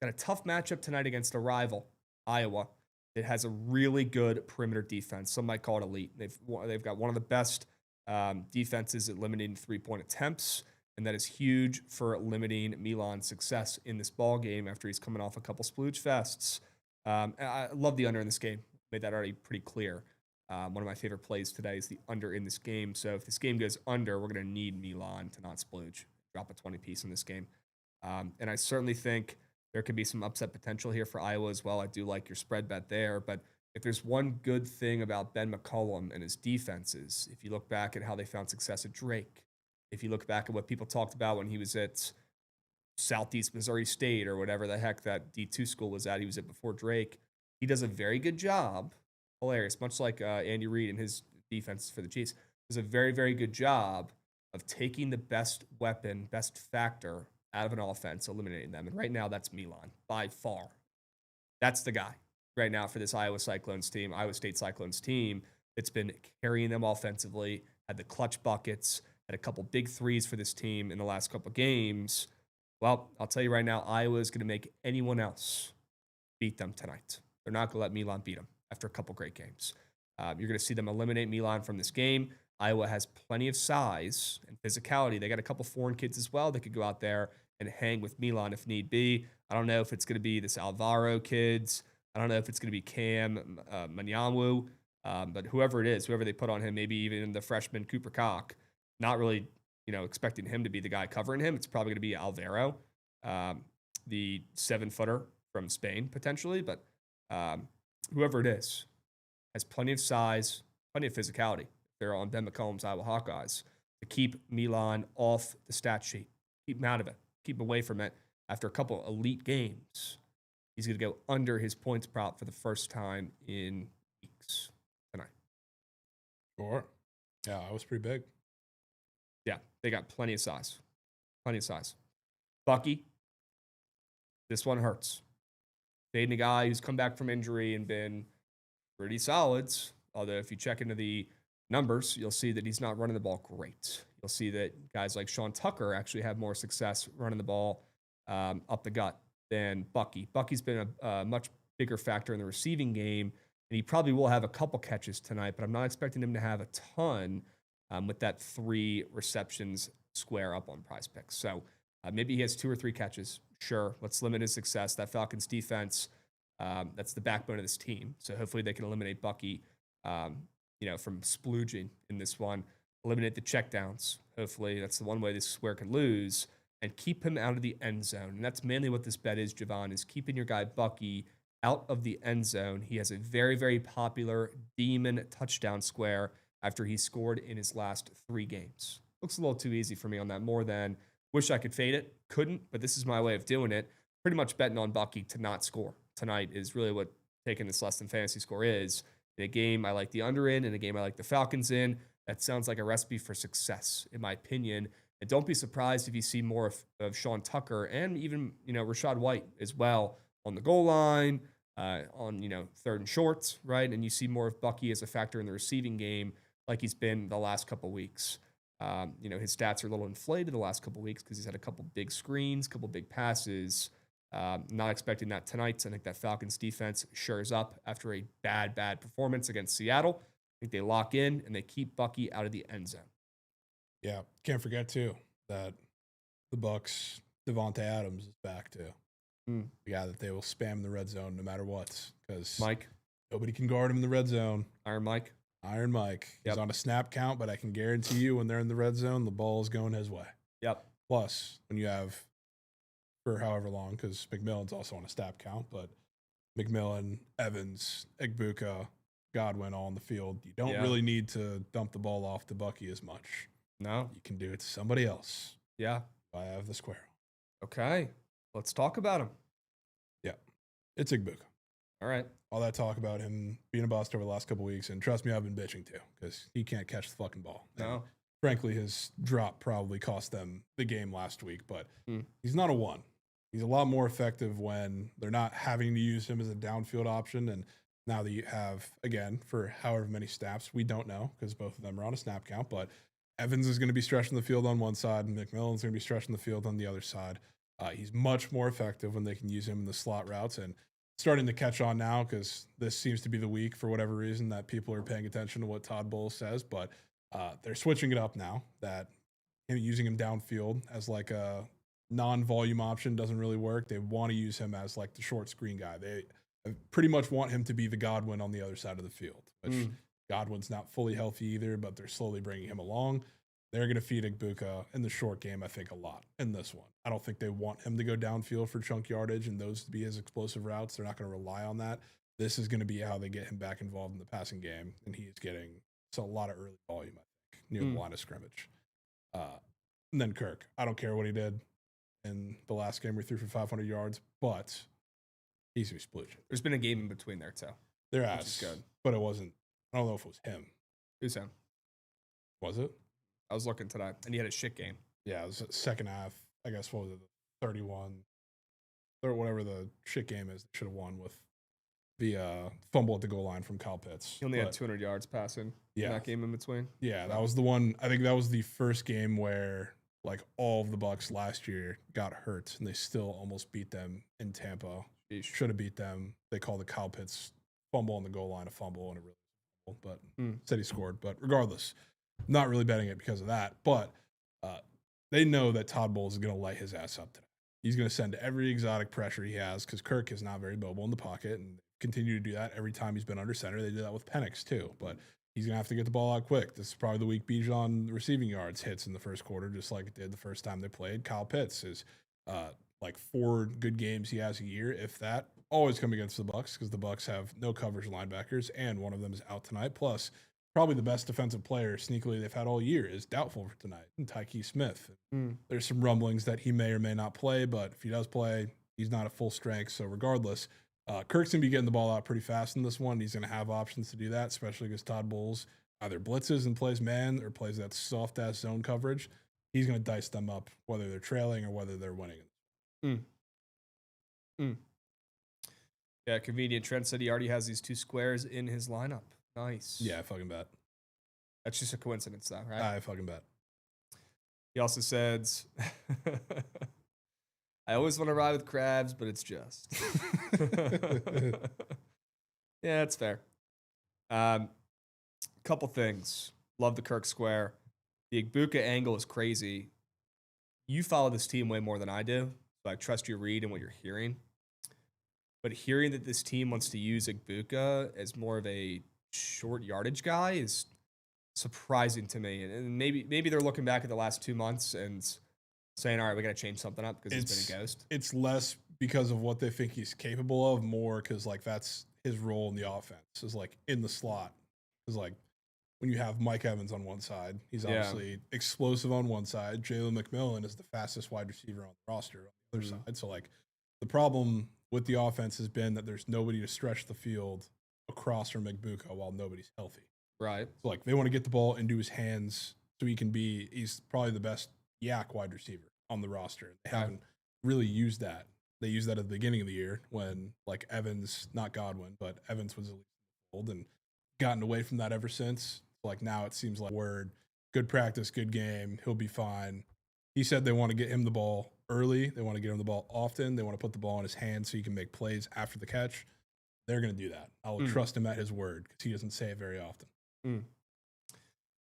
got a tough matchup tonight against a rival, Iowa. It has a really good perimeter defense. Some might call it elite. They've got one of the best defenses at limiting 3-point attempts, and that is huge for limiting Milan's success in this ball game after he's coming off a couple splooge fests. I love the under in this game. Made that already pretty clear. One of my favorite plays today is the under in this game. So if this game goes under, we're going to need Milan to not splooge, drop a 20 piece in this game. And I certainly think there could be some upset potential here for Iowa as well. I do like your spread bet there. But if there's one good thing about Ben McCollum and his defenses, if you look back at how they found success at Drake, if you look back at what people talked about when he was at Southeast Missouri State or whatever the heck that D2 school was at, he was at before Drake, he does a very good job. Hilarious, much like Andy Reid and his defense for the Chiefs, does a very, very good job of taking the best weapon, best factor out of an offense, eliminating them. And right now, that's Milan by far. That's the guy right now for this Iowa State Cyclones team that's been carrying them offensively, had the clutch buckets, had a couple big threes for this team in the last couple games. Well, I'll tell you right now, Iowa is going to make anyone else beat them tonight. They're not going to let Milan beat them after a couple great games. You're going to see them eliminate Milan from this game. Iowa has plenty of size and physicality. They got a couple foreign kids as well that could go out there and hang with Milan if need be. I don't know if it's going to be this Alvaro kids. I don't know if it's going to be Cam Manyamu, but whoever it is, whoever they put on him, maybe even the freshman Cooper Cock, not really expecting him to be the guy covering him. It's probably going to be Alvaro, the 7-footer from Spain potentially, but whoever it is has plenty of size, plenty of physicality. They're on Ben McCollum's Iowa Hawkeyes to keep Milan off the stat sheet, keep him out of it, keep him away from it. After a couple elite games, he's going to go under his points prop for the first time in weeks tonight. Sure. Yeah, I was pretty big. Yeah, they got plenty of size. Plenty of size. Bucky, this one hurts. Dating a guy who's come back from injury and been pretty solids. Although if you check into the numbers, you'll see that he's not running the ball great. You'll see that guys like Sean Tucker actually have more success running the ball up the gut than Bucky. Bucky's been a much bigger factor in the receiving game, and he probably will have a couple catches tonight, but I'm not expecting him to have a ton with that 3 receptions square up on Prize Picks. So maybe he has 2 or 3 catches. Sure, let's limit his success. That Falcons defense, that's the backbone of this team. So hopefully they can eliminate Bucky, from splooging in this one. Eliminate the checkdowns. Hopefully that's the one way this square can lose, and keep him out of the end zone. And that's mainly what this bet is, Jovan, is keeping your guy Bucky out of the end zone. He has a very, very popular demon touchdown square after he scored in his last 3 games. Looks a little too easy for me on that, more than wish I could fade it. Couldn't, but this is my way of doing it. Pretty much betting on Bucky to not score tonight is really what taking this less than fantasy score is. In a game I like the under in a game I like the Falcons in, that sounds like a recipe for success, in my opinion. And don't be surprised if you see more of Sean Tucker and even, Rashad White as well on the goal line, on, 3rd and shorts, right? And you see more of Bucky as a factor in the receiving game like he's been the last couple weeks. His stats are a little inflated the last couple weeks because he's had a couple big screens, couple big passes. Not expecting that tonight. So I think that Falcons defense shores up after a bad performance against Seattle. I think they lock in and they keep Bucky out of the end zone. Yeah, can't forget too that the Bucks Devontae Adams is back too. The guy that they will spam in the red zone no matter what, because Mike, nobody can guard him in the red zone. Iron Mike. He's on a snap count, but I can guarantee you when they're in the red zone, the ball is going his way. Yep. Plus, when you have, for however long, because McMillan's also on a snap count, but McMillan, Evans, Egbuka, Godwin all on the field, you don't really need to dump the ball off to Bucky as much. No. You can do it to somebody else. Yeah. I have the square. Okay. Let's talk about him. Yeah. It's Egbuka. All right. All that talk about him being a bust over the last couple of weeks, and trust me, I've been bitching too, because he can't catch the fucking ball. No. And frankly, his drop probably cost them the game last week, but he's not a 1. He's a lot more effective when they're not having to use him as a downfield option. And now that you have, again, for however many snaps, we don't know because both of them are on a snap count, but Evans is going to be stretching the field on one side and McMillan's going to be stretching the field on the other side. He's much more effective when they can use him in the slot routes, and starting to catch on now because this seems to be the week for whatever reason that people are paying attention to what Todd Bowles says, but they're switching it up now that using him downfield as like a non-volume option doesn't really work. They want to use him as like the short screen guy. They pretty much want him to be the Godwin on the other side of the field, which Godwin's not fully healthy either, but they're slowly bringing him along. They're going to feed Igbuka in the short game, I think, a lot in this one. I don't think they want him to go downfield for chunk yardage and those to be his explosive routes. They're not going to rely on that. This is going to be how they get him back involved in the passing game, and he's getting a lot of early volume, I think, near the line of scrimmage. And then Kirk. I don't care what he did in the last game. We threw for 500 yards, but he's a splooge. There's been a game in between there, too. There has, good. But it wasn't. I don't know if it was him. Who's him? Was it? I was looking tonight, and he had a shit game. Yeah, it was the second half. I guess, what was it, 31, or whatever the shit game is. They should have won with the fumble at the goal line from Kyle Pitts. He only had 200 yards passing in that game in between. Yeah, that was the one. I think that was the first game where like all of the Bucs last year got hurt, and they still almost beat them in Tampa. Should have beat them. They called the Kyle Pitts fumble on the goal line a fumble, and it really but said he scored. But regardless, not really betting it because of that. But they know that Todd Bowles is going to light his ass up today. He's going to send every exotic pressure he has because Kirk is not very mobile in the pocket and continue to do that every time he's been under center. They do that with Penix too, but he's going to have to get the ball out quick. This is probably the week Bijan receiving yards hits in the first quarter, just like it did the first time they played. Kyle Pitts is like 4 good games he has a year, if that. Always come against the Bucs because the Bucs have no coverage linebackers, and one of them is out tonight. Plus, probably the best defensive player sneakily they've had all year is doubtful for tonight, and Tyke Smith. There's some rumblings that he may or may not play, but if he does play, he's not at full strength. So regardless, Kirk's going to be getting the ball out pretty fast in this one. He's going to have options to do that, especially against Todd Bowles. Either blitzes and plays man or plays that soft-ass zone coverage. He's going to dice them up, whether they're trailing or whether they're winning. Yeah, convenient. Trent said he already has these 2 squares in his lineup. Nice. Yeah, I fucking bet. That's just a coincidence, though, right? I fucking bet. He also said, I always want to ride with Krabs, but it's just. Yeah, it's fair. Couple things. Love the Kirk square. The Igbuka angle is crazy. You follow this team way more than I do, so I trust your read and what you're hearing. But hearing that this team wants to use Igbuka as more of a short yardage guy is surprising to me. And maybe they're looking back at the last 2 months and saying, all right, we got to change something up because it's been a ghost. It's less because of what they think he's capable of, more because like that's his role in the offense is like in the slot. Is like when you have Mike Evans on one side, he's obviously explosive on one side. Jalen McMillan is the fastest wide receiver on the roster on the other side. So like the problem with the offense has been that there's nobody to stretch the field across from Igbuka while nobody's healthy. Right. So like they want to get the ball into his hands so he's probably the best yak wide receiver on the roster. They haven't really used that. They used that at the beginning of the year when like Evans, not Godwin, but Evans was old and gotten away from that ever since. Like now it seems like good practice, good game. He'll be fine. He said they want to get him the ball early. They want to get him the ball often. They want to put the ball in his hands so he can make plays after the catch. They're going to do that. I will trust him at his word because he doesn't say it very often.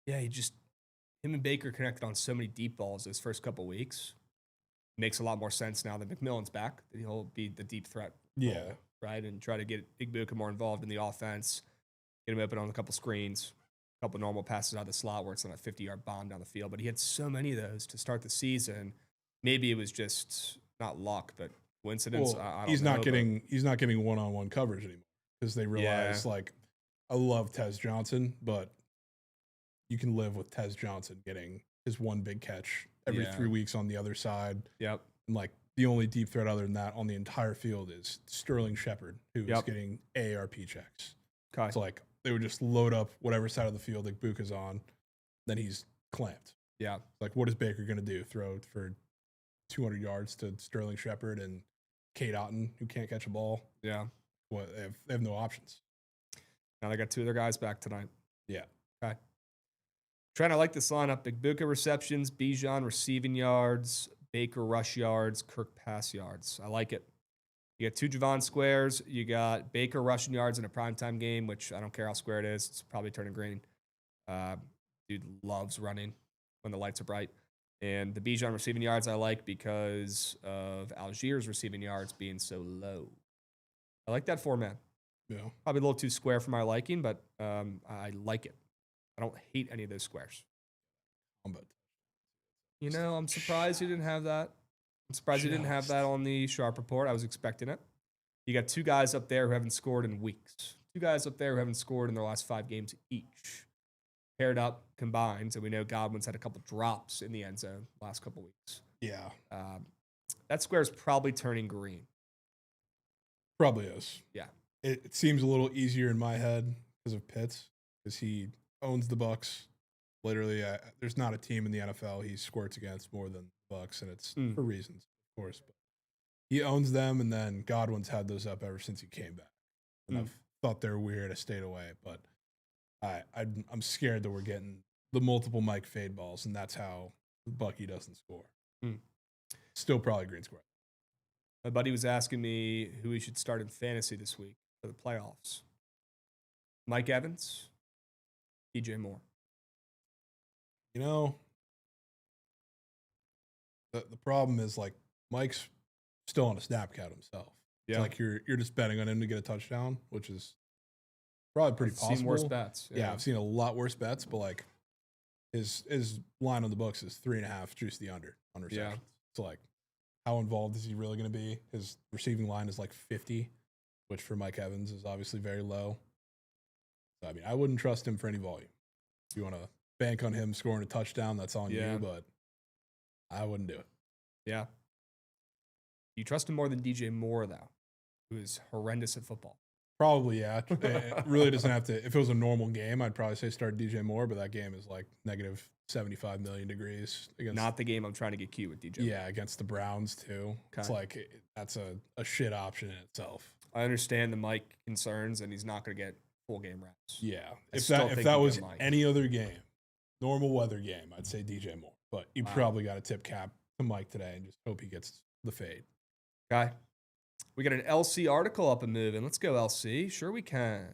Yeah, him and Baker connected on so many deep balls those first couple weeks. Makes a lot more sense now that McMillan's back, that he'll be the deep threat. Yeah. Right, and try to get Igbuka more involved in the offense, get him open on a couple screens, a couple normal passes out of the slot where it's not a 50-yard bomb down the field. But he had so many of those to start the season. Maybe it was just not luck, but coincidence. Well, I don't he's know, not getting one-on-one coverage anymore because they realize like I love Tez Johnson, but you can live with Tez Johnson getting his one big catch every 3 weeks on the other side. Yep. And like the only deep threat other than that on the entire field is Sterling Shepard, who is getting AARP checks. Okay. So like they would just load up whatever side of the field Igbuka's on, then he's clamped. Yeah. Like what is Baker going to do? Throw for 200 yards to Sterling Shepard and Kate Otten, who can't catch a ball? Yeah. Well, they have no options. Now they got 2 other guys back tonight. Yeah. Okay. Trying to like this lineup. Igbuka receptions, Bijan receiving yards, Baker rush yards, Kirk pass yards. I like it. You got 2 Jovan squares. You got Baker rushing yards in a primetime game, which I don't care how square it is. It's probably turning green. Dude loves running when the lights are bright. And the Bijan receiving yards I like because of Algiers receiving yards being so low. I like that format. Yeah. Probably a little too square for my liking, but I like it. I don't hate any of those squares. I'm surprised you didn't have that. I'm surprised you didn't have that on the Sharp report. I was expecting it. You got two guys up there who haven't scored in weeks. Two guys up there who haven't scored in their last 5 games each. Paired up, combined, and we know Godwin's had a couple drops in the end zone last couple weeks. Yeah. That square is probably turning green. Probably is. Yeah. It seems a little easier in my head because of Pitts, because he owns the Bucks. Literally, there's not a team in the NFL he squirts against more than the Bucks, and it's for reasons, of course. But he owns them, and then Godwin's had those up ever since he came back. And I've thought they were weird. I stayed away, but I'm scared that we're getting the multiple Mike fade balls, and that's how Bucky doesn't score. Still probably green square. My buddy was asking me who he should start in fantasy this week for the playoffs. Mike Evans, DJ Moore. The problem is, like, Mike's still on a snap count himself. Yeah. It's like you're just betting on him to get a touchdown, which is probably pretty possible. I've seen worse bets. Yeah, I've seen a lot worse bets, but like his line on the books is 3.5 juice the under on receptions. Yeah. So like, how involved is he really going to be? His receiving line is like 50, which for Mike Evans is obviously very low. So, I mean, I wouldn't trust him for any volume. If you want to bank on him scoring a touchdown, that's on you, but I wouldn't do it. Yeah. You trust him more than DJ Moore, though, who is horrendous at football. Probably, yeah. It really doesn't have to. If it was a normal game, I'd probably say start DJ Moore, but that game is like negative 75 million degrees. Not the game I'm trying to get cute with DJ Moore. Yeah, against the Browns, too. Okay. It's like, that's a shit option in itself. I understand the Mike concerns, and he's not going to get full game reps. Yeah. If that was any other game, normal weather game, I'd say DJ Moore. But you probably got to tip cap to Mike today and just hope he gets the fade. Okay. We got an LC article up and moving. Let's go, LC. Sure we can.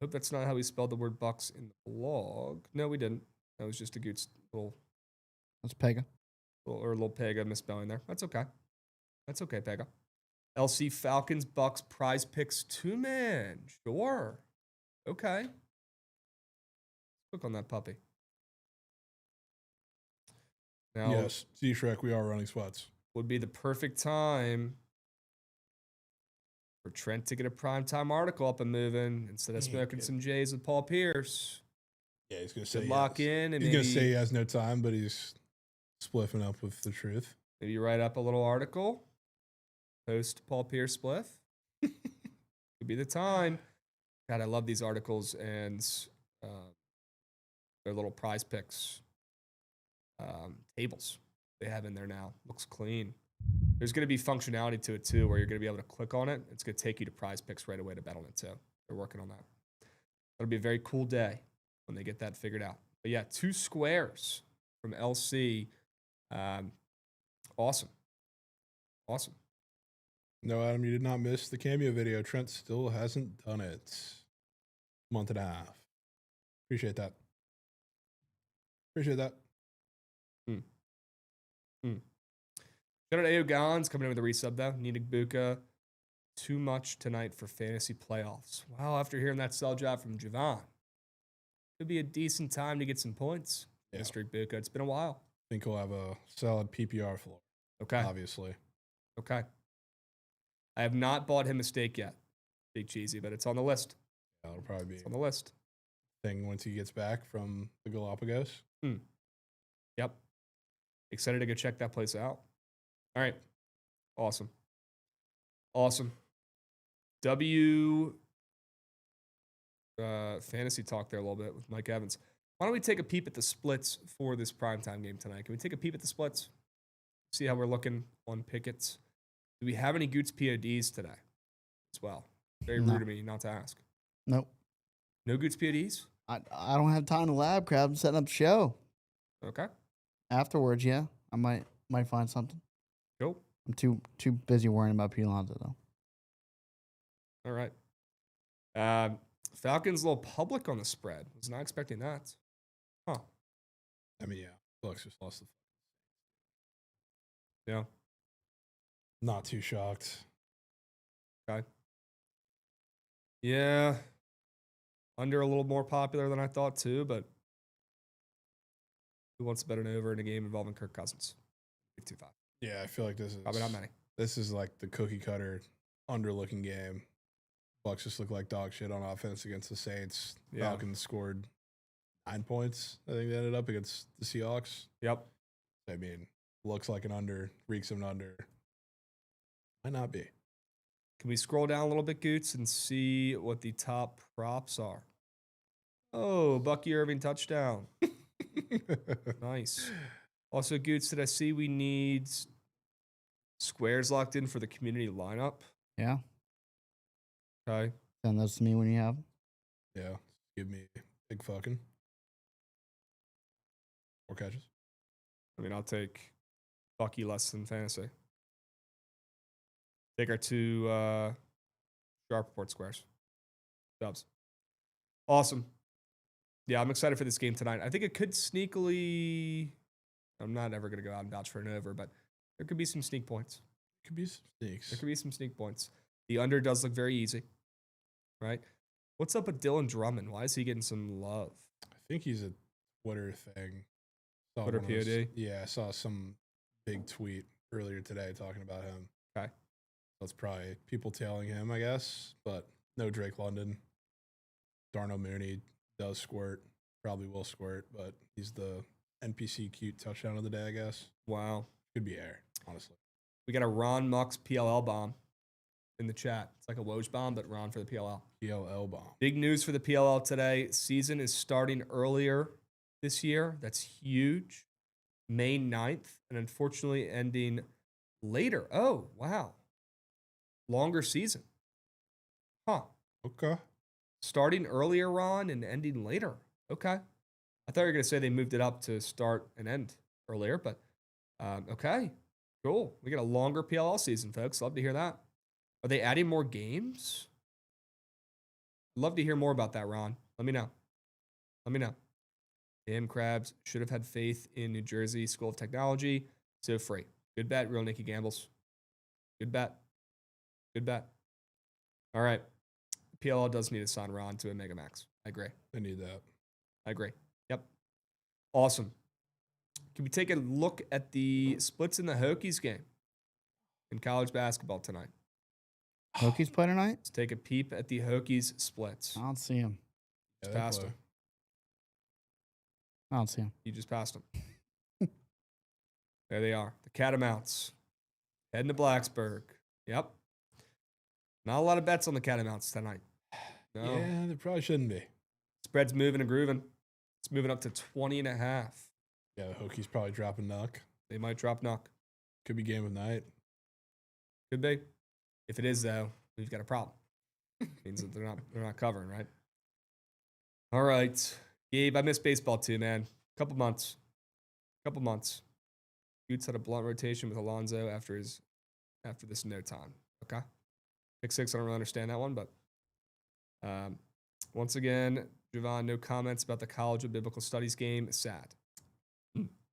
Hope that's not how we spelled the word Bucks in the blog. No, we didn't. That was just a good little... That's Pega. Little Pega misspelling there. That's okay. That's okay, Pega. LC Falcons, Bucks, prize picks, 2-man. Sure. Okay. Click on that puppy. Now, yes, Z-Shrek, we are running sweats. Would be the perfect time for Trent to get a primetime article up and moving instead of smoking some J's with Paul Pierce. Yeah, he's going to say lock in. And he's going to say he has no time, but he's spliffing up with the truth. Maybe you write up a little article, post Paul Pierce spliff. Could be the time. God, I love these articles and their little prize picks tables they have in there now. Looks clean. There's going to be functionality to it too, where you're going to be able to click on it. It's going to take you to prize picks right away to bet on it too. They're working on that. It'll be a very cool day when they get that figured out. But yeah, 2 squares from LC. Awesome. No, Adam, you did not miss the cameo video. Trent still hasn't done it. Month and a half. Appreciate that. Shout out AO Gons coming in with a resub though. Needed Buka. Too much tonight for fantasy playoffs. Wow, after hearing that sell job from Jovan, could be a decent time to get some points. Yeah. Mr. Buka, it's been a while. I think he'll have a solid PPR floor. Okay. Obviously. Okay. I have not bought him a steak yet. Big cheesy, but it's on the list. Yeah, it'll probably be on the list. Thing once he gets back from the Galapagos. Yep. Excited to go check that place out. All right. Awesome. Fantasy talk there a little bit with Mike Evans. Why don't we take a peep at the splits for this primetime game tonight? Can we take a peep at the splits? See how we're looking on Pickets. Do we have any Goots PODs today as well? Very rude of me not to ask. Nope. No Goots PODs? I don't have time to lab, Crab. I'm setting up the show. Okay. Afterwards, yeah. I might find something. Cool. I'm too busy worrying about P. Lonzo, though. All right. Falcons a little public on the spread. Was not expecting that. Huh. I mean, yeah. Bucks just lost the. Yeah. Not too shocked. Okay. Yeah. Under a little more popular than I thought too, but who wants to bet an over in a game involving Kirk Cousins? 2-5. Yeah, I feel like this is Probably not many. This is like the cookie cutter underlooking game. Bucks just look like dog shit on offense against the Saints. Yeah. Falcons scored 9 points. I think they ended up against the Seahawks. Yep. I mean, looks like an under, reeks of an under. Might not be. Can we scroll down a little bit, Goots, and see what the top props are? Oh, Bucky Irving touchdown. Nice. Also, Goots, did I see we need squares locked in for the community lineup? Yeah. Okay. Send those to me when you have 'em. Yeah. Give me big fucking 4 catches. I mean, I'll take Bucky less than fantasy. Take our 2 sharp report squares. Dubs. Awesome. Yeah, I'm excited for this game tonight. I think it could sneakily. I'm not ever going to go out and vouch for an over, but there could be some sneak points. Could be some sneaks. There could be some sneak points. The under does look very easy, right? What's up with Dylan Drummond? Why is he getting some love? I think he's a Twitter thing. Twitter POD? Yeah, I saw some big tweet earlier today talking about him. Okay. That's probably people tailing him, I guess. But no Drake London. Darnell Mooney does squirt. Probably will squirt, but he's the NPC cute touchdown of the day, I guess. Wow. Could be air, honestly. We got a Ron Mux PLL bomb in the chat. It's like a Woj bomb, but Ron for the PLL. PLL bomb. Big news for the PLL today. Season is starting earlier this year. That's huge. May 9th, and unfortunately ending later. Oh, wow. Longer season. Huh. Okay. Starting earlier, Ron, and ending later. Okay. I thought you were going to say they moved it up to start and end earlier, but okay. Cool. We got a longer PLL season, folks. Love to hear that. Are they adding more games? Love to hear more about that, Ron. Let me know. Let me know. Damn, Krabs should have had faith in New Jersey School of Technology. So free. Good bet, real Nicky Gambles. Good bet. Good bet. All right. PLL does need to sign Ron to a Mega Max. I agree. I need that. I agree. Yep. Awesome. Can we take a look at the splits in the Hokies game in college basketball tonight? Hokies play tonight? Let's take a peep at the Hokies splits. I don't see him. Just passed them. I don't see him. You just passed them. There they are. The Catamounts heading to Blacksburg. Yep. Not a lot of bets on the Catamounts tonight. No. Yeah, there probably shouldn't be. Spread's moving and grooving. It's moving up to 20.5. Yeah, the Hokies probably dropping Nuck. They might drop Nuck. Could be game of night. Could be. If it is, though, we've got a problem. Means that they're not covering, right? All right. Gabe, I miss baseball too, man. Couple months. Goots had a blunt rotation with Alonso after this no time. Okay. Pick 6, I don't really understand that one, but once again, Jovan, no comments about the College of Biblical Studies game. Sad.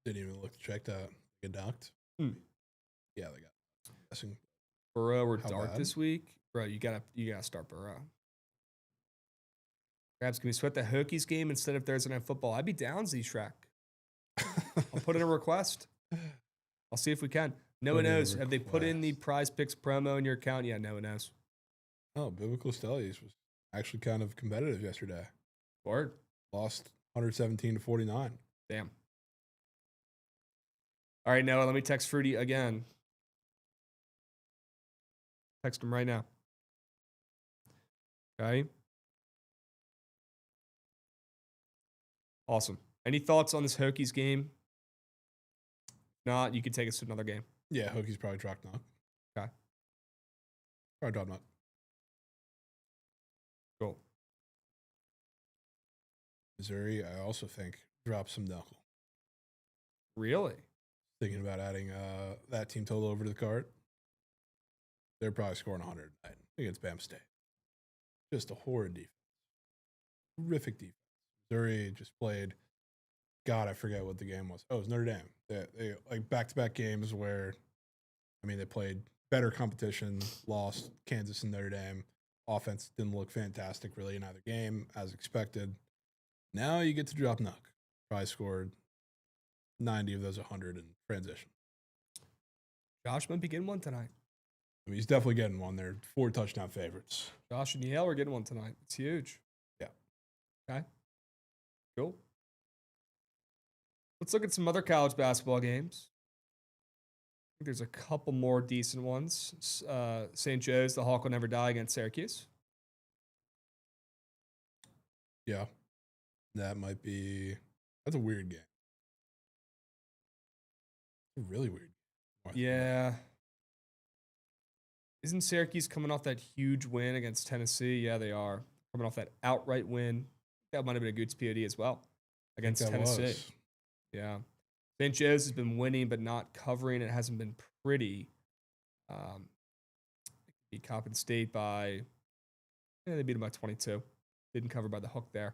Didn't even look to check that. Get knocked. Hmm. Yeah, they got guessing. Burrow or How Dart bad? this week? Bro, you gotta start Burrow. Perhaps can we sweat the Hokies game instead of Thursday Night Football? I'd be down, Z-Shrek. I'll put in a request. I'll see if we can. No one Put in a knows. Have they put in the request. Prize Picks promo in your account? Yeah, no one knows. Oh, Biblical Studies was actually kind of competitive yesterday. Word. Lost 117 to 49. Damn. All right, Noah, let me text Fruity again. Text him right now. Okay. Awesome. Any thoughts on this Hokies game? Not, you could take us to another game. Yeah, Hokies probably dropped Nuck. Okay. Probably dropped Nuck. Cool. Missouri, I also think, dropped some knuckle. Really? Thinking about adding that team total over to the card. They're probably scoring 100 tonight against Bam State. Just a horrid defense. Horrific defense. Missouri just played, God, I forget what the game was. Oh, it was Notre Dame. They like back-to-back games where, I mean, they played better competition, lost Kansas and Notre Dame. offense didn't look fantastic really in either game, as expected. Now you get to drop Nuck. Probably scored 90 of those 100 in transition. Josh might be getting one tonight. I mean, he's definitely getting one. They're 4 touchdown favorites. Josh and Yale are getting one tonight. It's huge. Yeah. Okay. Cool. Let's look at some other college basketball games. I think there's a couple more decent ones. St. Joe's, the Hawk will never die against Syracuse. Yeah. That might be. That's a weird game. A really weird game. Yeah. Isn't Syracuse coming off that huge win against Tennessee? Yeah, they are. Coming off that outright win. That might have been a good POD as well against Tennessee. Was. Yeah. St. Joe's has been winning but not covering. It hasn't been pretty. Beat Coppin State by, they beat them by 22. Didn't cover by the hook there.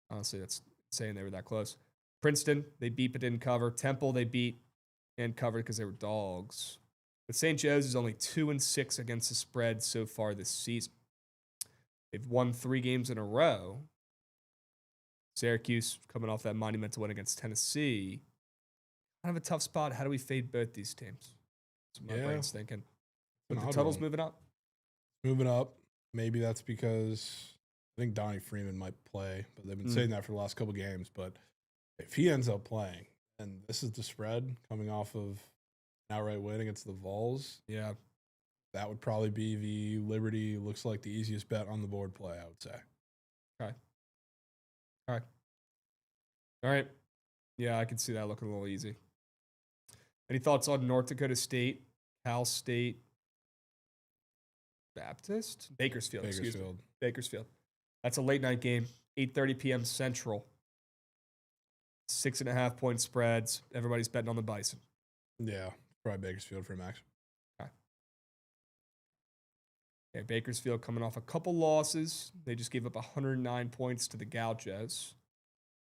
Honestly, that's saying they were that close. Princeton, they beat but didn't cover. Temple, they beat and covered because they were dogs. But St. Joe's is only 2-6 against the spread so far this season. They've won 3 games in a row. Syracuse coming off that monumental win against Tennessee. Kind of a tough spot. How do we fade both these teams? That's what my brain's thinking. But the total's moving up. Moving up. Maybe that's because I think Donnie Freeman might play, but they've been saying that for the last couple games. But if he ends up playing, and this is the spread coming off of an outright win against the Vols, yeah, that would probably be the Liberty looks like the easiest bet on the board play, I would say. Okay. All right. Yeah, I can see that looking a little easy. Any thoughts on North Dakota State, Cal State, Baptist? Bakersfield, excuse me. Bakersfield. That's a late night game, 8:30 p.m. Central. 6.5 point spreads. Everybody's betting on the Bison. Yeah, probably Bakersfield for Max. Okay, Bakersfield coming off a couple losses. They just gave up 109 points to the Gauchos.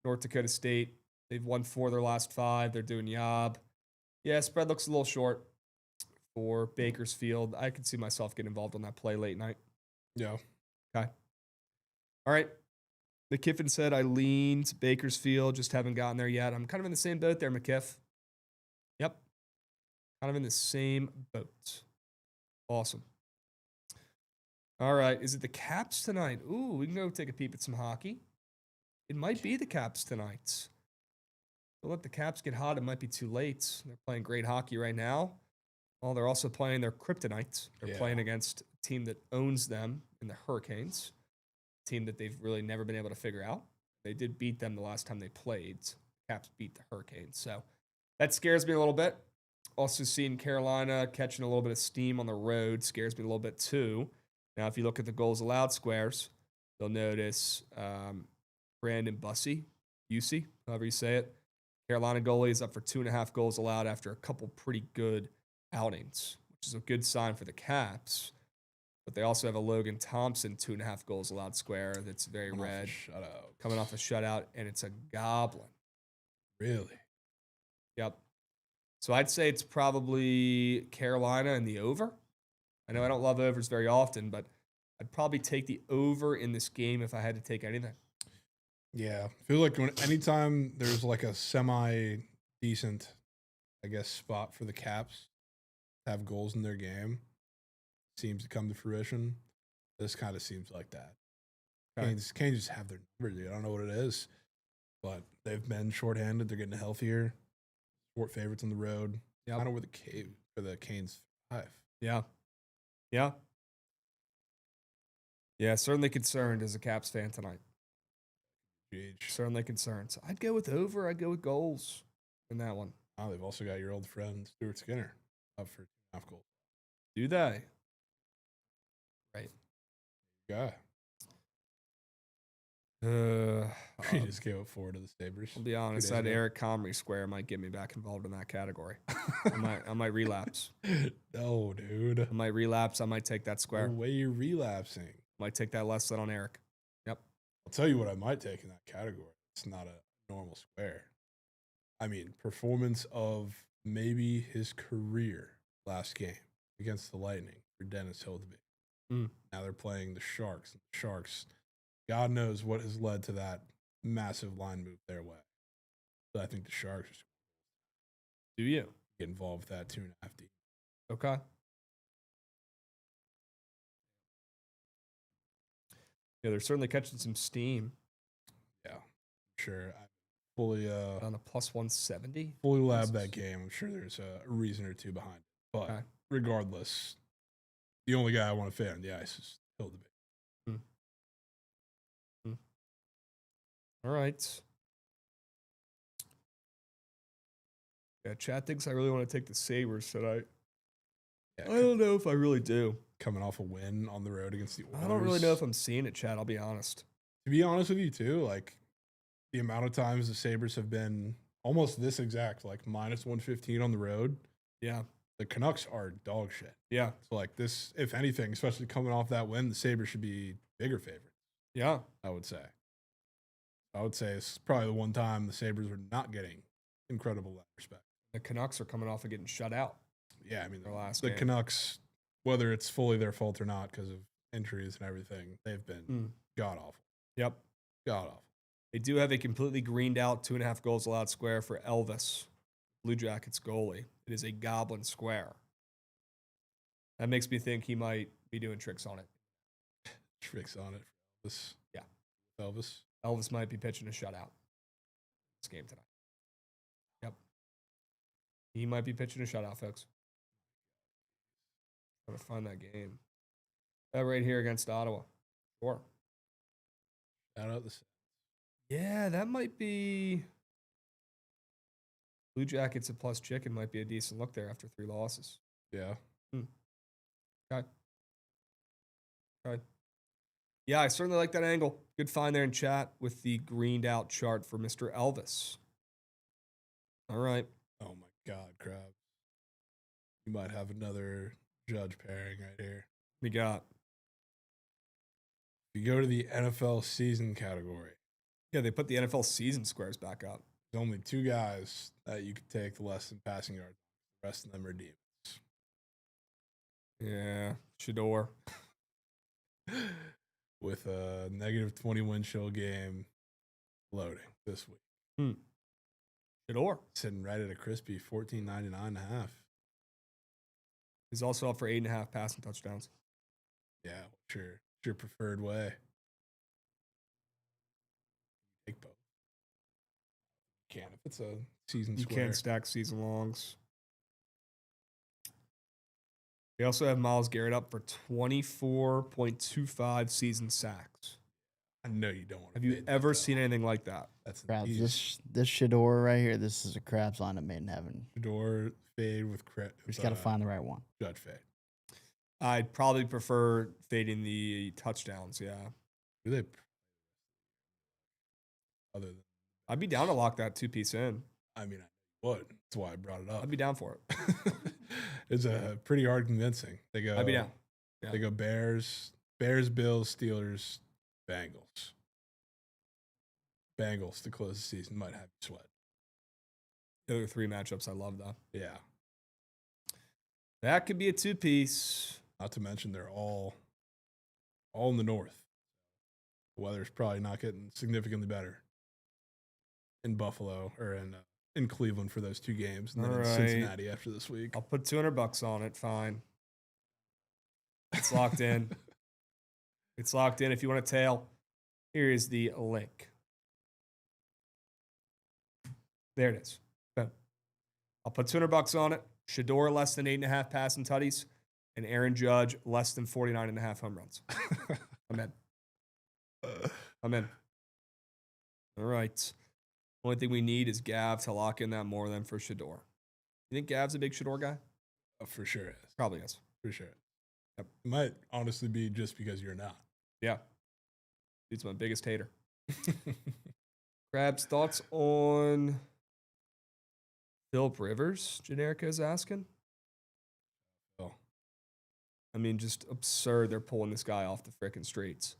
North Dakota State, they've won 4 of their last 5. They're doing yob. Yeah, spread looks a little short for Bakersfield. I could see myself getting involved on that play late night. Yeah. Okay. All right. McKiffin said I leaned Bakersfield, just haven't gotten there yet. I'm kind of in the same boat there, McKiff. Yep. Kind of in the same boat. Awesome. All right. Is it the Caps tonight? Ooh, we can go take a peep at some hockey. It might be the Caps tonight. But let the Caps get hot. It might be too late. They're playing great hockey right now. Well, they're also playing their kryptonite. They're playing against a team that owns them in the Hurricanes, a team that they've really never been able to figure out. They did beat them the last time they played. Caps beat the Hurricanes. So that scares me a little bit. Also seeing Carolina catching a little bit of steam on the road scares me a little bit too. Now, if you look at the goals allowed squares, you'll notice Brandon Busey, however you say it. Carolina goalie is up for 2.5 goals allowed after a couple pretty good outings, which is a good sign for the Caps. But they also have a Logan Thompson 2.5 goals allowed square that's very red. Coming off a shutout, and it's a goblin. Really? Yep. So I'd say it's probably Carolina and the over. I know I don't love overs very often, but I'd probably take the over in this game if I had to take anything. Yeah. I feel like anytime there's like a semi-decent, I guess, spot for the Caps to have goals in their game, seems to come to fruition. This kind of seems like that. Okay. Canes just have their number, dude. I don't know what it is, but they've been shorthanded. They're getting healthier. Sport favorites on the road. Yep. I don't know where the Canes 5. Yeah. Yeah. Yeah, certainly concerned as a Caps fan tonight. GH. Certainly concerned. So I'd go with over. I'd go with goals in that one. Oh, they've also got your old friend Stuart Skinner up for 2.5 goals. Do they? Right. Yeah. He just gave up 4 to the Sabres. I'll be honest, that Eric Comrie square might get me back involved in that category. I might relapse. No, dude. I might relapse. I might take that square. No way you're relapsing. Might take that less than on Eric. Yep. I'll tell you what I might take in that category. It's not a normal square. I mean, performance of maybe his career last game against the Lightning for Dennis Hildeby. Mm. Now they're playing the Sharks. The Sharks, God knows what has led to that massive line move their way. So I think the Sharks Do you? get involved with that 2.5 deep. Okay. Yeah, they're certainly catching some steam. Yeah, sure. I fully On a plus 170. fully lab that game. I'm sure there's a reason or two behind it. But Okay. regardless, the only guy I want to fit on the ice is Hill the Big. All right. Yeah, Chad thinks I really want to take the Sabres tonight. Yeah, I don't know if I really do. coming off a win on the road against the Oilers. I don't really know if I'm seeing it, Chad. I'll be honest. To be honest with you, too, like the amount of times the Sabres have been almost this exact, like minus 115 on the road. Yeah. The Canucks are dog shit. Yeah. So, like this, if anything, especially coming off that win, the Sabres should be bigger favorites, Yeah. I would say. I would say it's probably the one time the Sabres were not getting incredible respect. The Canucks are coming off of getting shut out. Yeah, I mean, Their last the game. Canucks, whether it's fully their fault or not because of injuries and everything, they've been god awful. Yep. God awful. They do have a completely greened out 2.5 goals allowed square for Elvis, Blue Jackets goalie. It is a goblin square. That makes me think he might be doing tricks on it. Tricks on it for Elvis. Yeah. Elvis. Elvis might be pitching a shutout this game tonight. Yep. He might be pitching a shutout, folks. Gotta find that game. Right here against Ottawa. Sure. Shout out the. Yeah, that might be. Blue Jackets at plus chicken might be a decent look there after 3 losses. Yeah. Okay. Yeah, I certainly like that angle. Good find there in chat with the greened out chart for Mr. Elvis. All right. Oh my God, Krabs. You might have another judge pairing right here. We got. If you go to the NFL season category, Yeah, they put the NFL season squares back up. there's only 2 guys that you could take the less than passing yards. The rest of them are demons. Yeah, Shador. With a negative 20 win chill game loading this week. Shador Sitting right at a crispy 14.99.5. is also up for 8.5 passing touchdowns. Yeah, what's your preferred way? Take both. Can't if it's a season You square. can't stack season longs. They also have Myles Garrett up for 24.25 season sacks. I know you don't want to. Have you ever seen anything like that? That's an Krabs, easy this Shador right here, this is a Krabs lineup made in heaven. door fade with We just got to find the right one. judge fade. I'd probably prefer fading the touchdowns, yeah. Do they? Other than, I'd be down to lock that 2-piece in. I mean, I would. That's why I brought it up. I'd be down for it. It's pretty hard convincing. They go. I'd be down. Yeah. They go Bears, Bills, Steelers, Bengals. Bengals to close the season might have you sweat. The other 3 matchups I love, though. Yeah. That could be a 2-piece. Not to mention they're all in the north. The weather's probably not getting significantly better in Buffalo or in Cleveland for those 2 games, and then All in right. Cincinnati after this week. I'll put $200 on it. Fine. It's locked in. It's locked in. If you want to tail, here is the link. There it is. Boom. I'll put $200 on it. Shador less than 8.5 passing tutties, and Aaron Judge less than 49.5 home runs. I'm in. I'm in. All right. Only thing we need is Gav to lock in that more than for Shador. You think Gav's a big Shador guy? Oh, for sure is. Probably is. For sure. Yep. It might honestly be just because you're not. Yeah. Dude's my biggest hater. Krabs, thoughts on Philip Rivers? Generica is asking. Oh. I mean, just absurd. They're pulling this guy off the frickin' streets.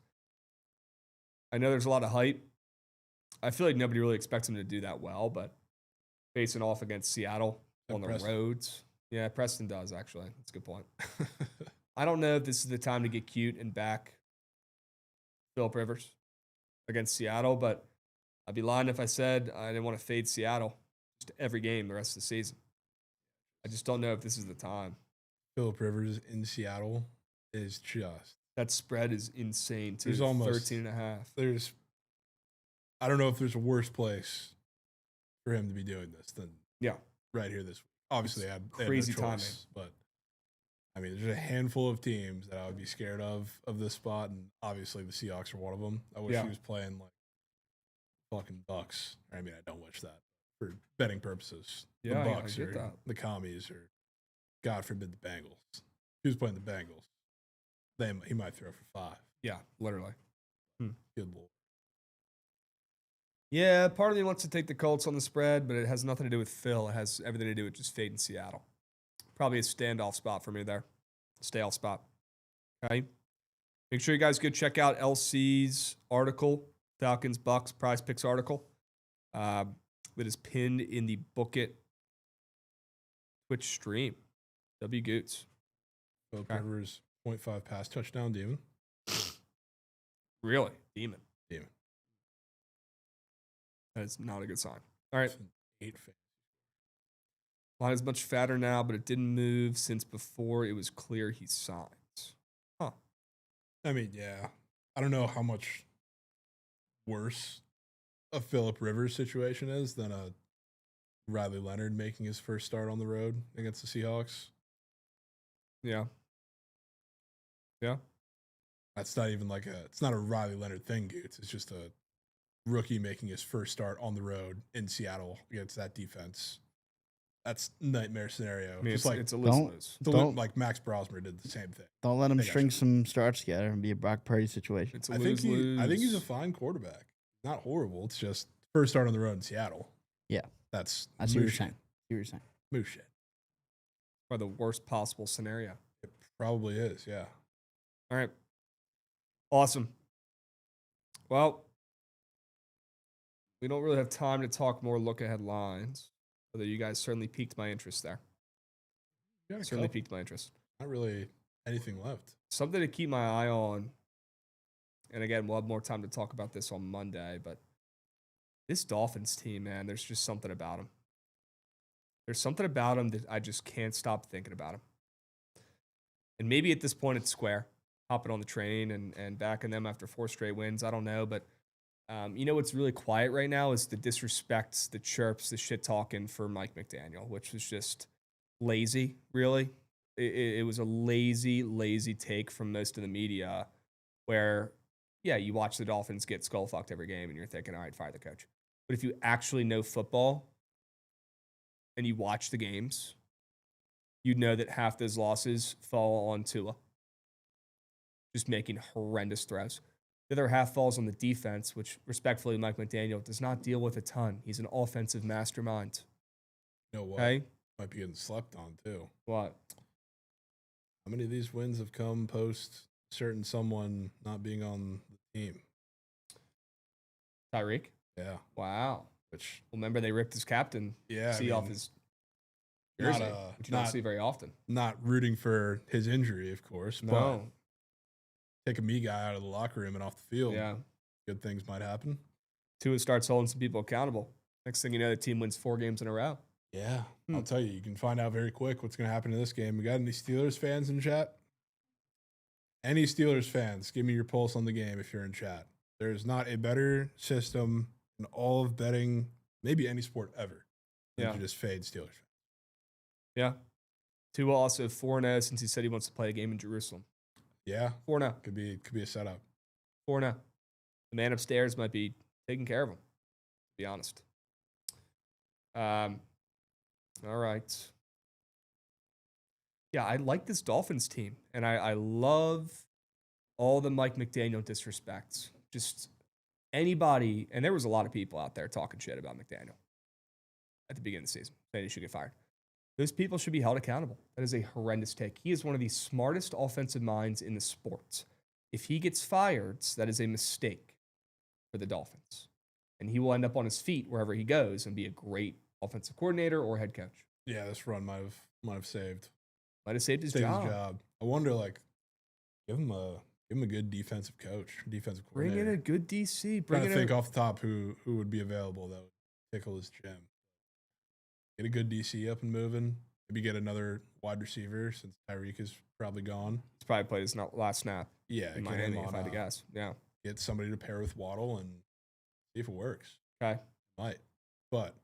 I know there's a lot of hype. I feel like nobody really expects him to do that well, but facing off against Seattle on the Preston. roads. Yeah, Preston does, actually. That's a good point. I don't know if this is the time to get cute and back Phillip Rivers against Seattle, but I'd be lying if I said I didn't want to fade Seattle just every game the rest of the season. I just don't know if this is the time. Phillip Rivers in Seattle is just. That spread is insane, too. There's almost 13.5. I don't know if there's a worse place for him to be doing this than right here this week. Obviously, they had crazy no choice, but I mean, there's a handful of teams that I would be scared of this spot, and obviously the Seahawks are one of them. I wish he was playing like fucking Bucks. I mean, I don't wish that for betting purposes. Yeah, the Bucks or that. the Commies or, God forbid, the Bengals. If he was playing the Bengals, he might throw for 5. Yeah, literally. Good Lord. Yeah, part of me wants to take the Colts on the spread, but it has nothing to do with Phil. It has everything to do with just fading Seattle. Probably a standoff spot for me there. Stay off spot. Okay. Make sure you guys go check out LC's article, Falcons Bucks Prize Picks article. That is pinned in the Bookit Twitch stream. W Goots. Phillip Rivers 0.5 pass touchdown demon. Really? Demon. Demon. That is not a good sign. All right. 8 fan. Line is much fatter now, but it didn't move since before it was clear he signed. Huh. I mean, yeah. I don't know how much worse a Phillip Rivers situation is than a Riley Leonard making his first start on the road against the Seahawks. Yeah. Yeah. That's not even like it's not a Riley Leonard thing, Goots. It's just a rookie making his first start on the road in Seattle against that defense. That's nightmare scenario. I mean, just like it's a lose. Like Max Brosmer did the same thing. Don't let him string some starts together and be a Brock Purdy situation. It's a I think he's a fine quarterback. Not horrible. It's just first start on the road in Seattle. Yeah. I see what you're saying. Moose shit. Probably the worst possible scenario. It probably is, yeah. All right. Awesome. Well, we don't really have time to talk more look-ahead lines, although you guys certainly piqued my interest there. Certainly piqued my interest. Not really anything left. Something to keep my eye on, and again, we'll have more time to talk about this on Monday, but this Dolphins team, man, there's just something about them. There's something about them that I just can't stop thinking about them. And maybe at this point it's square, hopping on the train and backing them after 4 straight wins. I don't know, but you know what's really quiet right now is the disrespects, the chirps, the shit talking for Mike McDaniel, which was just lazy, really. It was a lazy take from most of the media where, yeah, you watch the Dolphins get skull-fucked every game and you're thinking, all right, fire the coach. But if you actually know football and you watch the games, you'd know that half those losses fall on Tua, just making horrendous throws. The other half falls on the defense, which respectfully, Mike McDaniel does not deal with a ton. He's an offensive mastermind. You know what? Okay? Might be getting slept on, too. What? How many of these wins have come post certain someone not being on the team? Tyreek? Yeah. Wow. Which, remember they ripped his captain off his jersey, which you don't see very often. Not rooting for his injury, of course. No. But take a me guy out of the locker room and off the field. Yeah. Good things might happen. Tua starts holding some people accountable. Next thing you know, the team wins 4 games in a row. Yeah. I'll tell you, you can find out very quick what's going to happen in this game. We got any Steelers fans in chat? Any Steelers fans, give me your pulse on the game if you're in chat. There's not a better system in all of betting, maybe any sport ever, than to just fade Steelers fans. Yeah. Tua also 4-0 since he said he wants to play a game in Jerusalem. Yeah. 4-0. Could be a setup. 4-0. The man upstairs might be taking care of him, to be honest. All right. Yeah, I like this Dolphins team, and I love all the Mike McDaniel disrespects. Just anybody, and there was a lot of people out there talking shit about McDaniel at the beginning of the season, saying he should get fired. Those people should be held accountable. That is a horrendous take. He is one of the smartest offensive minds in the sport. If he gets fired, that is a mistake for the Dolphins. And he will end up on his feet wherever he goes and be a great offensive coordinator or head coach. Yeah, this run might have saved. Might have saved his job. I wonder, like, Give him a good defensive coach, defensive Bring coordinator. in a good DC. Trying to think off the top who would be available that would tickle his gym. Get a good DC up and moving. Maybe get another wide receiver since Tyreek is probably gone. He's probably played his last snap. Yeah, in Miami, if I had to guess. Yeah. Get somebody to pair with Waddle and see if it works. Okay. Might, but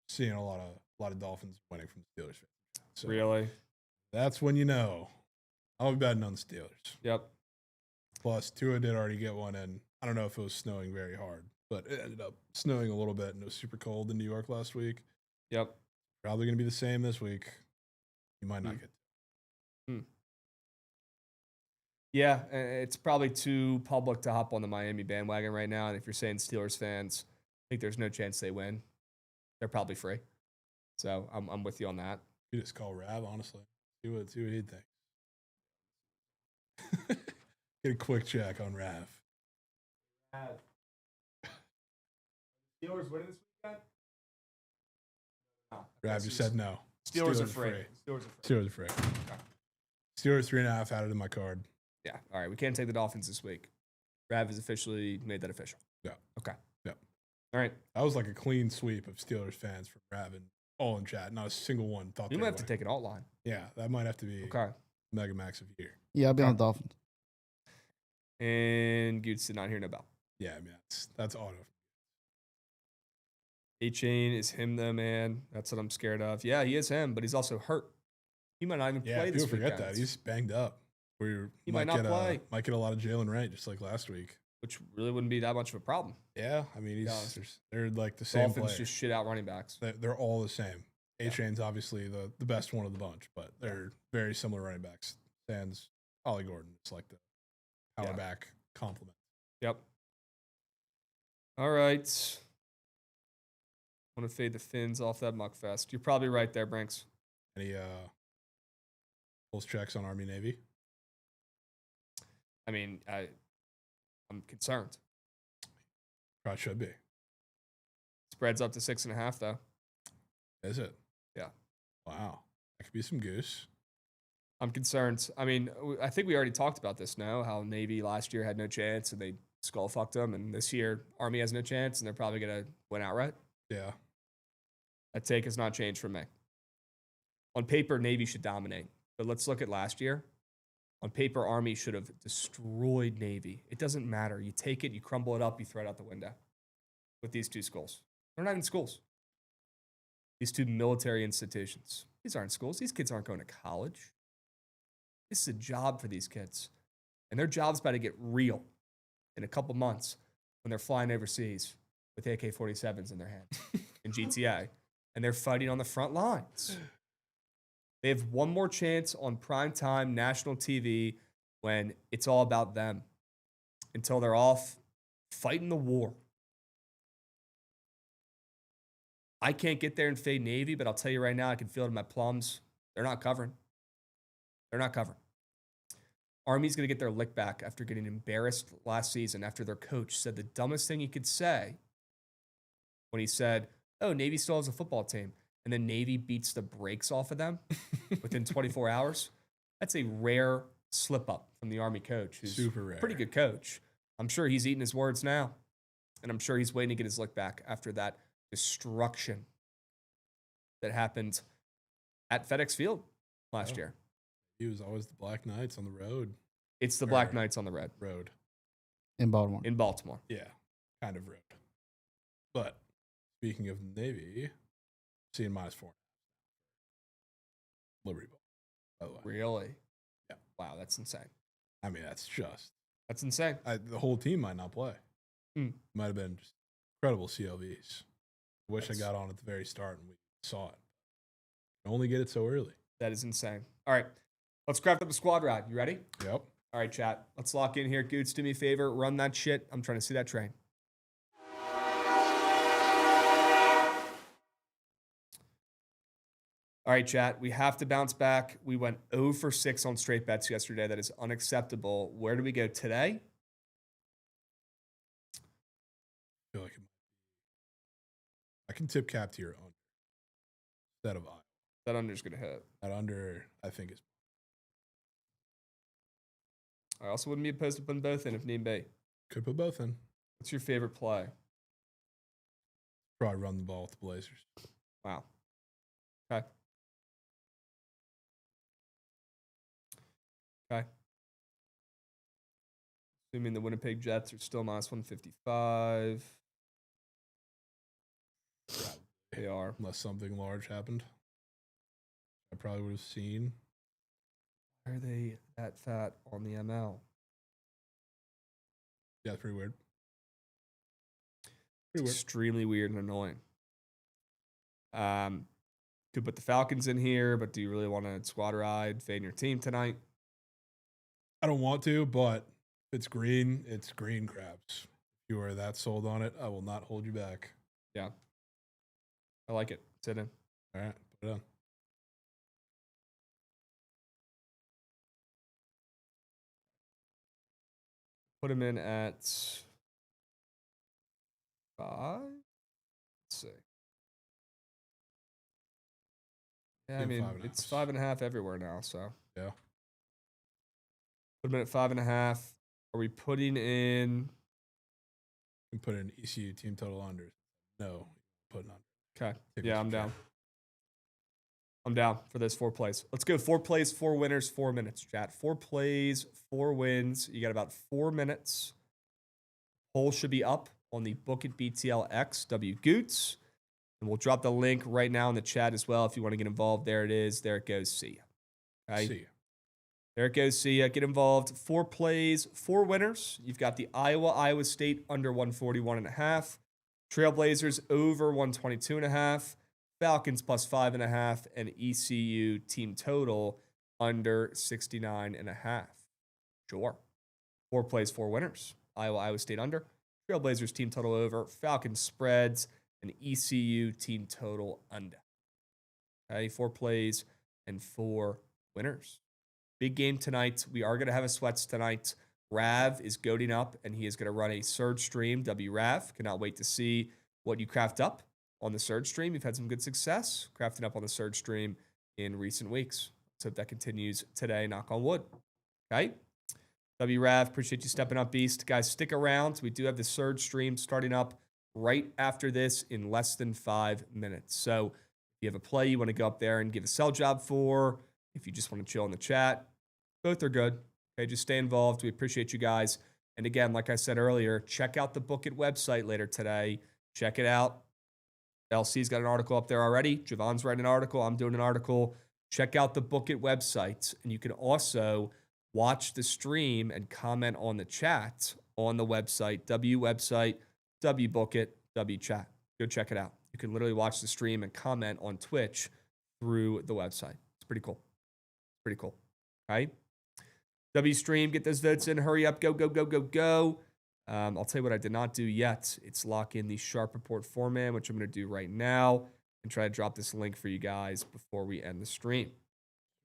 seeing a lot of Dolphins winning from the Steelers. So really? That's when you know. I'll be betting on the Steelers. Yep. Plus, Tua did already get one in. I don't know if it was snowing very hard, but it ended up snowing a little bit, and it was super cold in New York last week. Yep. Probably going to be the same this week. You might not get. Yeah, it's probably too public to hop on the Miami bandwagon right now. And if you're saying Steelers fans think there's no chance they win, they're probably free. So I'm with you on that. You just call Rav, honestly. See what he'd think. Get a quick check on Rav. Steelers winning this weekend? No. Rav just said no. Steelers are free. Steelers are free. Okay. Steelers 3.5 added in my card. Yeah. All right. We can't take the Dolphins this week. Rav has officially made that official. Yeah. Okay. Yeah. All right. That was like a clean sweep of Steelers fans from Rav and all in chat. Not a single one thought you might have to take an alt line. Yeah, that might have to be Mega Max of the year. Yeah, I'll be on the Dolphins. And Goots did not hear no bell. Yeah, I mean that's auto. A-Chain is him though, man. That's what I'm scared of. Yeah, he is him, but he's also hurt. He might not even play this weekend. People forget that. He's banged up. He might not play. Might get a lot of Jalen Wright, just like last week. Which really wouldn't be that much of a problem. Yeah, I mean, they're like the same Dolphins player. just shit out running backs. They're all the same. A-Chain's obviously the best one of the bunch, but they're very similar running backs. Sans Ollie Gordon. It's like the power back complement. Yep. All right. Want to fade the fins off that muck fest. You're probably right there, Brinks. Any pulse checks on Army Navy? I mean, I'm concerned. Probably should be. Spreads up to 6.5 though. Is it? Yeah. Wow. That could be some goose. I'm concerned. I mean, I think we already talked about this now, how Navy last year had no chance and they skull fucked them. And this year, Army has no chance and they're probably going to win outright. Yeah. That take has not changed for me. On paper, Navy should dominate. But let's look at last year. On paper, Army should have destroyed Navy. It doesn't matter. You take it, you crumble it up, you throw it out the window with these two schools. They're not even schools. These two military institutions. These aren't schools. These kids aren't going to college. This is a job for these kids. And their job's about to get real in a couple months when they're flying overseas with AK-47s in their hands in GTA. And they're fighting on the front lines. They have one more chance on primetime national TV when it's all about them until they're off fighting the war. I can't get there and fade Navy, but I'll tell you right now, I can feel it in my plums. They're not covering. They're not covering. Army's going to get their lick back after getting embarrassed last season after their coach said the dumbest thing he could say when he said, oh, Navy still has a football team. And then Navy beats the brakes off of them within 24 hours. That's a rare slip up from the Army coach, who's super rare. Pretty good coach. I'm sure he's eating his words now. And I'm sure he's waiting to get his lick back after that destruction that happened at FedEx Field last year. He was always the Black Knights on the road. It's the Black Knights on the road. In Baltimore. In Baltimore. Yeah, kind of road. But speaking of Navy, seeing -4. Liberty Bowl, by the way. Really? Yeah. Wow, that's insane. I mean, that's insane. The whole team might not play. Might have been just incredible CLVs. I wish I got on at the very start and we saw it. You only get it so early. That is insane. All right, let's craft up a squad ride. You ready? Yep. All right, chat. Let's lock in here. Goots, do me a favor. Run that shit. I'm trying to see that train. All right, chat. We have to bounce back. We went 0 for 6 on straight bets yesterday. That is unacceptable. Where do we go today? I feel like I can tip cap to your under instead of I. That under's going to hit. That under, I think, is. I also wouldn't be opposed to putting both in if need be. Could put both in. What's your favorite play? Probably run the ball with the Blazers. Wow. Okay. Okay. Assuming the Winnipeg Jets are still minus 155. They are. Unless something large happened. I probably would have seen. Why are they that fat on the ML? Yeah, it's pretty weird. Extremely weird and annoying. Could put the Falcons in here, but do you really want to squad ride, fade your team tonight? I don't want to, but it's green Krabs. If you are that sold on it, I will not hold you back. Yeah. I like it. Sit in. All right, put it on. Put him in at 5. Let's see. Yeah, I mean, it's 5.5 everywhere now, so. Yeah. Put him in at 5.5. Are we putting in? You can put in ECU team total unders. No, putting on. Okay. Yeah, I'm down. I'm down for those 4 plays. Let's go 4 plays, 4 winners, 4 minutes, chat. 4 plays, 4 wins. You got about 4 minutes. Poll should be up on the Bookit BTL X W Goots. And we'll drop the link right now in the chat as well if you want to get involved. There it is. There it goes. See ya. Okay? See ya. There it goes. See ya. Get involved. 4 plays, 4 winners. You've got the Iowa State under 141.5. Trailblazers over 122.5. Falcons plus 5.5. And ECU team total under 69.5. Sure. 4 plays, 4 winners. Iowa State under. Trailblazers team total over. Falcons spreads. And ECU team total under. Okay, 4 plays and 4 winners. Big game tonight. We are going to have a sweats tonight. Rav is goading up, and he is going to run a surge stream. WRav, cannot wait to see what you craft up on the surge stream. You've had some good success crafting up on the surge stream in recent weeks. Let's hope that continues today. Knock on wood. Okay. WRav, appreciate you stepping up, Beast. Guys, stick around. We do have the surge stream starting up right after this in less than 5 minutes. So if you have a play you want to go up there and give a sell job for, if you just want to chill in the chat, both are good. Okay, just stay involved. We appreciate you guys. And again, like I said earlier, check out the Bookit website later today. Check it out. LC's got an article up there already. Jovan's writing an article. I'm doing an article. Check out the Bookit website. And you can also watch the stream and comment on the chat on the website, website, Bookit, chat. Go check it out. You can literally watch the stream and comment on Twitch through the website. It's pretty cool. Pretty cool. All right. Stream, get those votes in. Hurry up. Go, go, go, go, go. I'll tell you what I did not do yet. It's lock in the Sharp Report format, which I'm going to do right now and try to drop this link for you guys before we end the stream.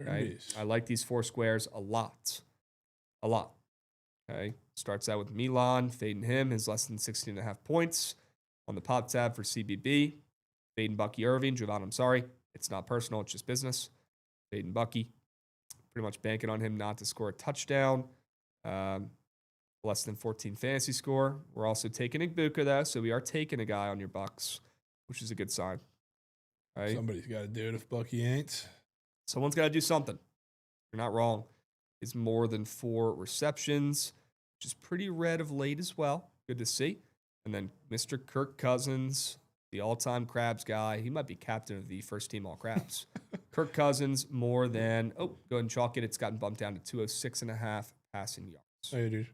Okay. Nice. I like these 4 squares a lot. A lot. Okay. Starts out with Milan, fading him, his less than 16.5 points on the pop tab for CBB. Fading Bucky Irving, Jovan, I'm sorry. It's not personal, it's just business. Fading Bucky. Pretty much banking on him not to score a touchdown. Less than 14 fantasy score. We're also taking Igbuka, though, so we are taking a guy on your Bucks, which is a good sign. Right? Somebody's got to do it if Bucky ain't. Someone's got to do something. You're not wrong. It's more than 4 receptions, which is pretty red of late as well. Good to see. And then Mr. Kirk Cousins, the all-time Krabs guy. He might be captain of the first team all Krabs. Kirk Cousins more than, go ahead and chalk it. It's gotten bumped down to 206.5 passing yards. Hey, dude.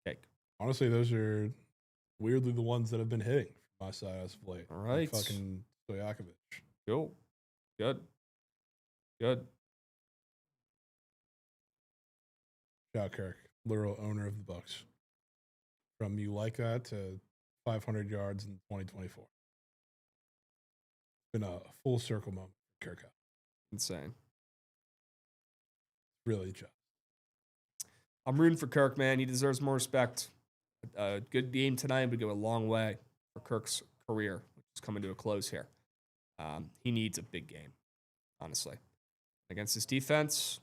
Cake. Honestly, those are weirdly the ones that have been hitting from my side as of late. All right. Like fucking Stojakovic. Cool. Good. Good. Shout out Kirk, literal owner of the Bucks. From you like that to 500 yards in 2024. Been a full circle moment for Kirk. Insane. Really just. I'm rooting for Kirk, man. He deserves more respect. A good game tonight would go a long way for Kirk's career, which is coming to a close here. He needs a big game, honestly. Against his defense,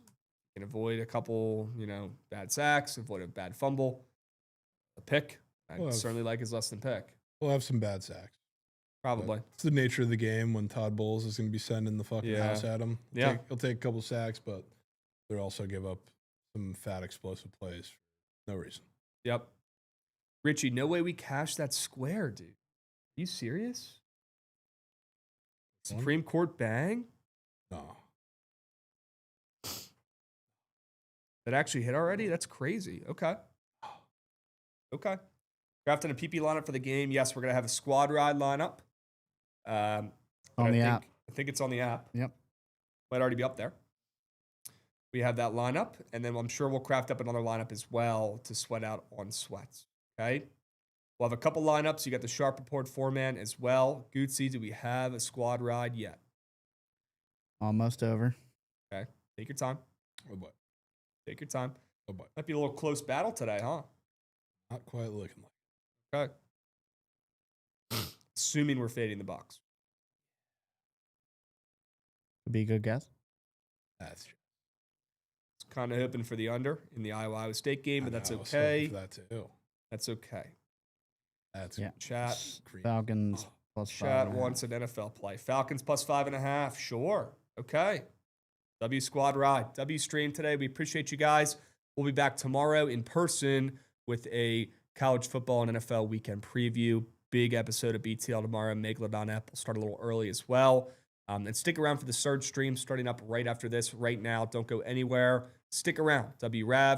can avoid a couple, bad sacks, avoid a bad fumble, a pick. I certainly like his less than pick. We'll have some bad sacks. Probably. It's the nature of the game when Todd Bowles is going to be sending the fucking house at him. He'll take a couple sacks, but they'll also give up some fat explosive plays for no reason. Yep. Richie, no way we cash that square, dude. Are you serious? Supreme Court bang? No. That actually hit already? That's crazy. Okay. Drafting a PP lineup for the game. Yes, we're going to have a squad ride lineup. On the app. I think it's on the app. Yep. Might already be up there. We have that lineup, and then I'm sure we'll craft up another lineup as well to sweat out on sweats. Okay? We'll have a couple lineups. You got the Sharp Report 4-man as well. Gootsy, do we have a squad ride yet? Almost over. Okay. Take your time. Oh, boy. Take your time. Oh, boy. Might be a little close battle today, huh? Not quite looking like. Okay. Assuming we're fading the Bucs. Would be a good guess. That's true. Kind of hoping for the under in the Iowa State game, but that's I was okay. hoping for that too. That's okay. That's Chat. Falcons plus 5.5. Chat wants an NFL play. Falcons plus 5.5. Sure. Okay. W Squad ride. W stream today. We appreciate you guys. We'll be back tomorrow in person with a college football and NFL weekend preview. Big episode of BTL tomorrow. Megalodon App will start a little early as well. And stick around for the Surge stream starting up right after this, right now. Don't go anywhere. Stick around. WRAV.